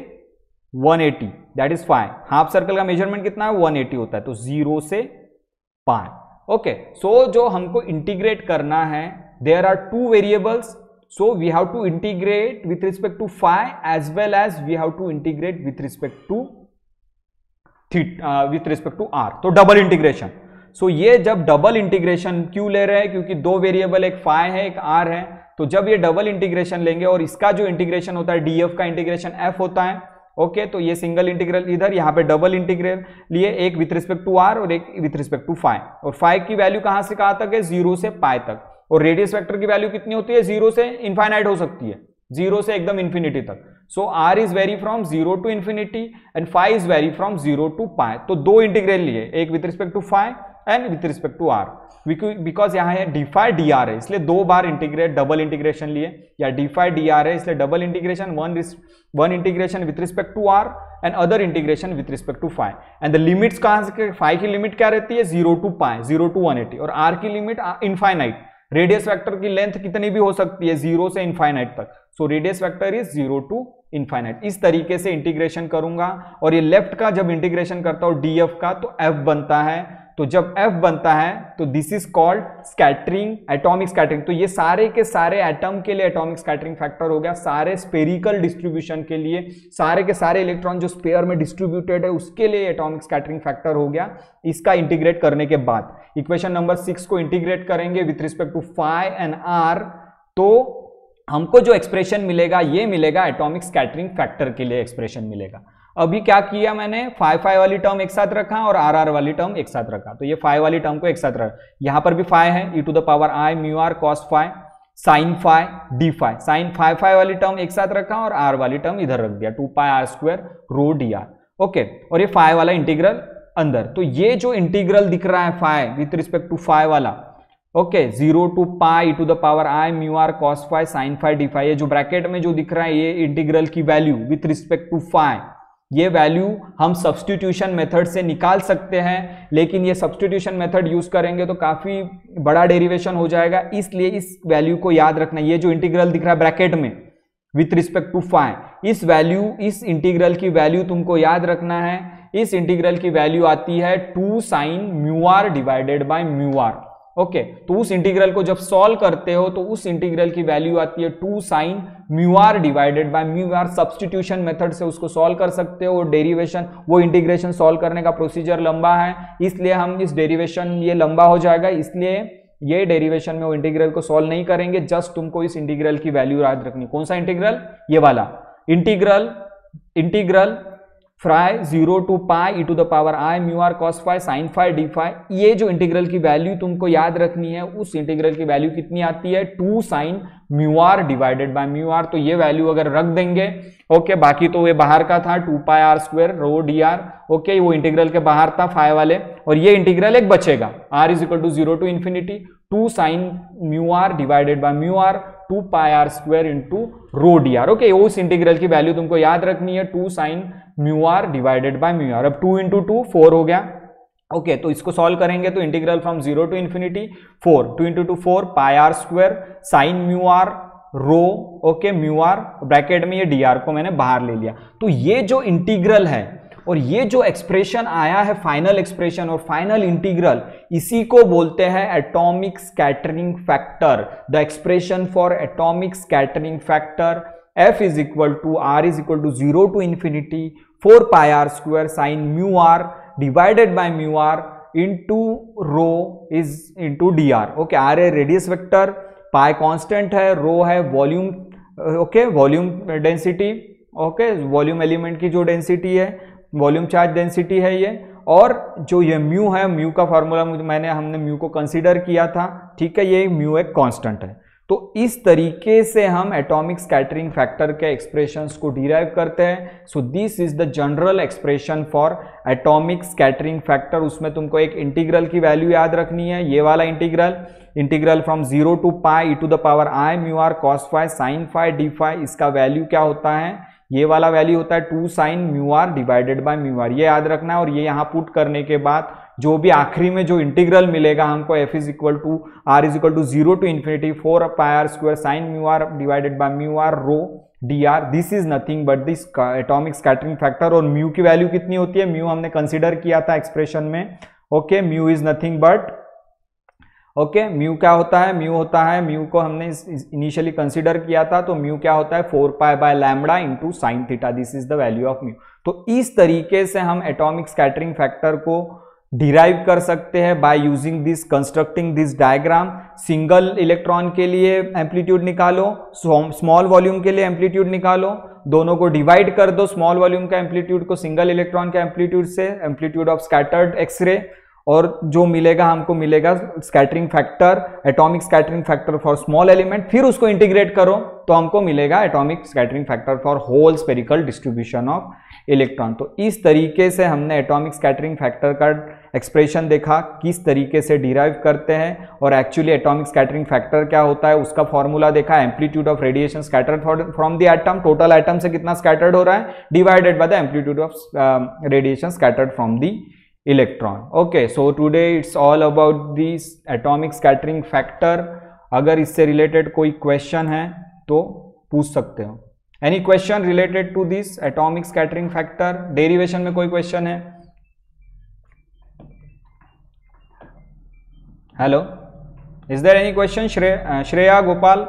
180, that is phi. Half circle का मेजरमेंट कितना है? 180 होता है, तो 0 से पाई. ओके, सो जो हमको इंटीग्रेट करना है, there are two variables, so we have to integrate with respect to phi as well as we have to integrate with respect to r. तो डबल इंटीग्रेशन. सो ये जब डबल इंटीग्रेशन क्यों ले रहे हैं? क्योंकि दो वेरिएबल, एक phi है एक r है. तो जब ये डबल इंटीग्रेशन लेंगे, और इसका जो इंटीग्रेशन होता है df का इंटीग्रेशन f होता है. ओके, तो ये सिंगल इंटीग्रल इधर, यहाँ पे डबल इंटीग्रल लिए, एक विथ रिस्पेक्ट टू r और एक विथ रिस्पेक्ट टू phi. और phi की वैल्यू कहां से कहां तक है? 0 से पाई तक. और रेडियस वेक्टर की वैल्यू कितनी होती है? 0 से इनफाइनाइट हो सकती है, 0 से एकदम इन्फिनिटी तक. So r is vary from 0 to infinity and phi is vary from 0 to pi. तो दो इंटीग्रल लिए, एक with respect to phi and with respect to r. Because यहाँ है d phi dr है, इसलिए दो बार इंटीग्रेट, डबल इंटीग्रेशन लिए, या d phi dr है इसलिए double integration, one integration with respect to r and other integration with respect to phi. And the limits कहां से? phi की लिमिट क्या रहती है? 0 टू पाई, 0 टू 180, और r की लिमिट इनफाइनाइट. रेडियस वेक्टर की लेंथ कितनी भी हो सकती है, 0 से इनफाइनाइट तक. So radius vector is 0 to infinite. इस तरीके से इंटीग्रेशन करूंगा, और ये लेफ्ट का जब इंटीग्रेशन करता हूं df का, तो f बनता है. तो जब f बनता है तो this is called scattering, atomic scattering. तो ये सारे के सारे एटम के लिए एटॉमिक स्कैटरिंग फैक्टर हो गया. सारे स्पेरिकल डिस्ट्रीब्यूशन के लिए, सारे के सारे इलेक्ट्रॉन जो स्पेयर में डिस्ट्रीब्यूटेड है उसके लिए एटॉमिक स्कैटरिंग फैक्टर हो गया. इसका इंटीग्रेट करने के बाद इक्वेशन नंबर 6 को इंटीग्रेट करेंगे with respect to phi and r, तो हमको जो एक्सप्रेशन मिलेगा ये मिलेगा एटॉमिक स्कैटरिंग फैक्टर के लिए एक्सप्रेशन मिलेगा. अभी क्या किया मैंने? phi वाली टर्म एक साथ रखा और r वाली टर्म एक साथ रखा. तो ये phi वाली टर्म को एक साथ रखा, यहां पर भी phi है, e to the power I mu r cos phi sin phi d phi. sin phi वाली टर्म एक साथ रखा और r वाली टर्म इधर रख दिया, 2 pi r square rho dr. Okay, और ये phi वाला इंटीग्रल अंदर. तो ये जो इंटीग्रल दिख रहा है phi with respect to phi वाला, okay, 0 to pi to the power I mu r cos phi sin phi d phi, ये जो ब्रैकेट में जो दिख रहा है ये इंटीग्रल की value with respect to phi, ये वैल्यू हम सब्स्टिट्यूशन मेथड से निकाल सकते हैं. लेकिन ये सब्स्टिट्यूशन मेथड यूज करेंगे तो काफी बड़ा डेरिवेशन हो जाएगा, इसलिए इस वैल्यू को याद रखना. ये जो इंटीग्रल दिख रहा है ब्रैकेट में विथ रिस्पेक्ट टू phi, इस इंटीग्रल की वैल्यू तुमको याद रखना है. इस इंटीग्रल की वैल्यू आती है 2 sin mu r divided by mu r. Okay तो उस इंटीग्रल को जब सॉल्व करते हो तो उस इंटीग्रल की वैल्यू आती है 2 sin mu r divided by mu r. Substitution method से उसको सॉल्व कर सकते हो। डेरिवेशन वो इंटीग्रेशन सॉल्व करने का प्रोसीजर लंबा है, इसलिए हम इस डेरिवेशन ये लंबा हो जाएगा, इसलिए ये डेरिवेशन में वो इंटीग्रल को सॉल्व नहीं करेंगे। जस्ट तुमको इस इंटीग्रल की वैल्यू याद रखनी। कौन सा इंटीग्रल? ये वाला integral from 0 to pi e to the power i mu r cos phi sin phi d phi। ये जो इंटीग्रल की वैल्यू तुमको याद रखनी है, उस इंटीग्रल की वैल्यू कितनी आती है? 2 sin mu r divided by mu r. तो ये वैल्यू अगर रख देंगे ओके, बाकी तो ये बाहर का था 2 pi r square rho d are, okay वो इंटीग्रल के बाहर था फाई वाले, और ये इंटीग्रल एक बचेगा r is equal to 0 to infinity 2 sin mu r divided by mu r 2 pi r square into rho d are. Okay उस इंटीग्रल की वैल्यू तुमको याद रखनी है 2 sin mu r divided by mu r. अब 2 into 2 4 हो गया। Okay तो इसको सॉल्व करेंगे तो integral from 0 to infinity 4 2 into 2 4 pi r square sine mu r rho okay mu r bracket में ये डी आर को मैंने बाहर ले लिया। तो ये जो इंटीग्रल है और ये जो एक्सप्रेशन आया है फाइनल एक्सप्रेशन और फाइनल इंटीग्रल, इसी को बोलते हैं atomic scattering factor. The expression for atomic scattering factor F is equal to R is equal to 0 to infinity 4 pi r square sine mu r divided by mu r into rho is into D R. Okay r है radius vector, pi constant है, rho है volume, okay volume density, okay volume element की जो density है, volume charge density है ये, और जो ये म्यू है, म्यू का फॉर्मूला हमने म्यू को कंसीडर किया था, ठीक है ये म्यू एक कांस्टेंट है। तो इस तरीके से हम एटॉमिक स्कैटरिंग फैक्टर के एक्सप्रेशंस को डिराइव करते हैं। सो this is the general expression for atomic scattering factor. उसमें तुमको एक इंटीग्रल की वैल्यू याद रखनी है, ये वाला integral from 0 to pi e to the power i mu r cos phi sin phi d phi। इसका वैल्यू क्या होता है? ये वाला वैल्यू होता है 2 sin mu r divided by mu r, ये याद रखना है। और ये यहाँ पुट करने के बाद जो भी आखिरी में जो इंटीग्रल मिलेगा हमको f is equal to r is equal to 0 to infinity 4 pi r square sine mu r divided by mu r rho d r. This is nothing but this atomic scattering factor. और mu की value कितनी होती है? Mu हमने consider किया था expression में। Okay mu is nothing but okay mu क्या होता है? म्यू होता है, म्यू को हमने इनिशियली कंसीडर किया था, तो म्यू क्या होता है? 4 pi by lambda into sine theta. This is the value of mu. तो इस तरीके से हम एटॉमिक स्कैटरिंग फैक्टर को डिराइव कर सकते हैं bye using this constructing this diagram. Single electron के लिए एम्पलीट्यूड निकालो, स्मॉल वॉल्यूम के लिए एम्पलीट्यूड निकालो, दोनों को डिवाइड कर दो, स्मॉल वॉल्यूम का एम्पलीट्यूड को सिंगल इलेक्ट्रॉन के एम्पलीट्यूड से, एम्पलीट्यूड ऑफ स्कैटर्ड एक्सरे, और जो मिलेगा हमको मिलेगा scattering factor, atomic scattering factor for small element. फिर उसको इंटीग्रेट करो तो हमको मिलेगा atomic scattering factor for whole spherical distribution of electron. तो इस तरीके से हमने एटॉमिक स्कैटरिंग फैक्टर का एक्सप्रेशन देखा, किस तरीके से डिराइव करते हैं, और एक्चुअली एटॉमिक स्कैटरिंग फैक्टर क्या होता है उसका फॉर्मूला देखा, amplitude of radiation scattered from the atom, total atom से कितना स्कैटर्ड हो रहा है, divided by the amplitude of radiation scattered from the electron. Okay so today it's all about this atomic scattering factor. अगर इससे related कोई question है तो पूछ सकते हो। Any question related to this atomic scattering factor? Derivation में कोई क्वेश्चन है? Hello, is there any question? Shreya, Gopal?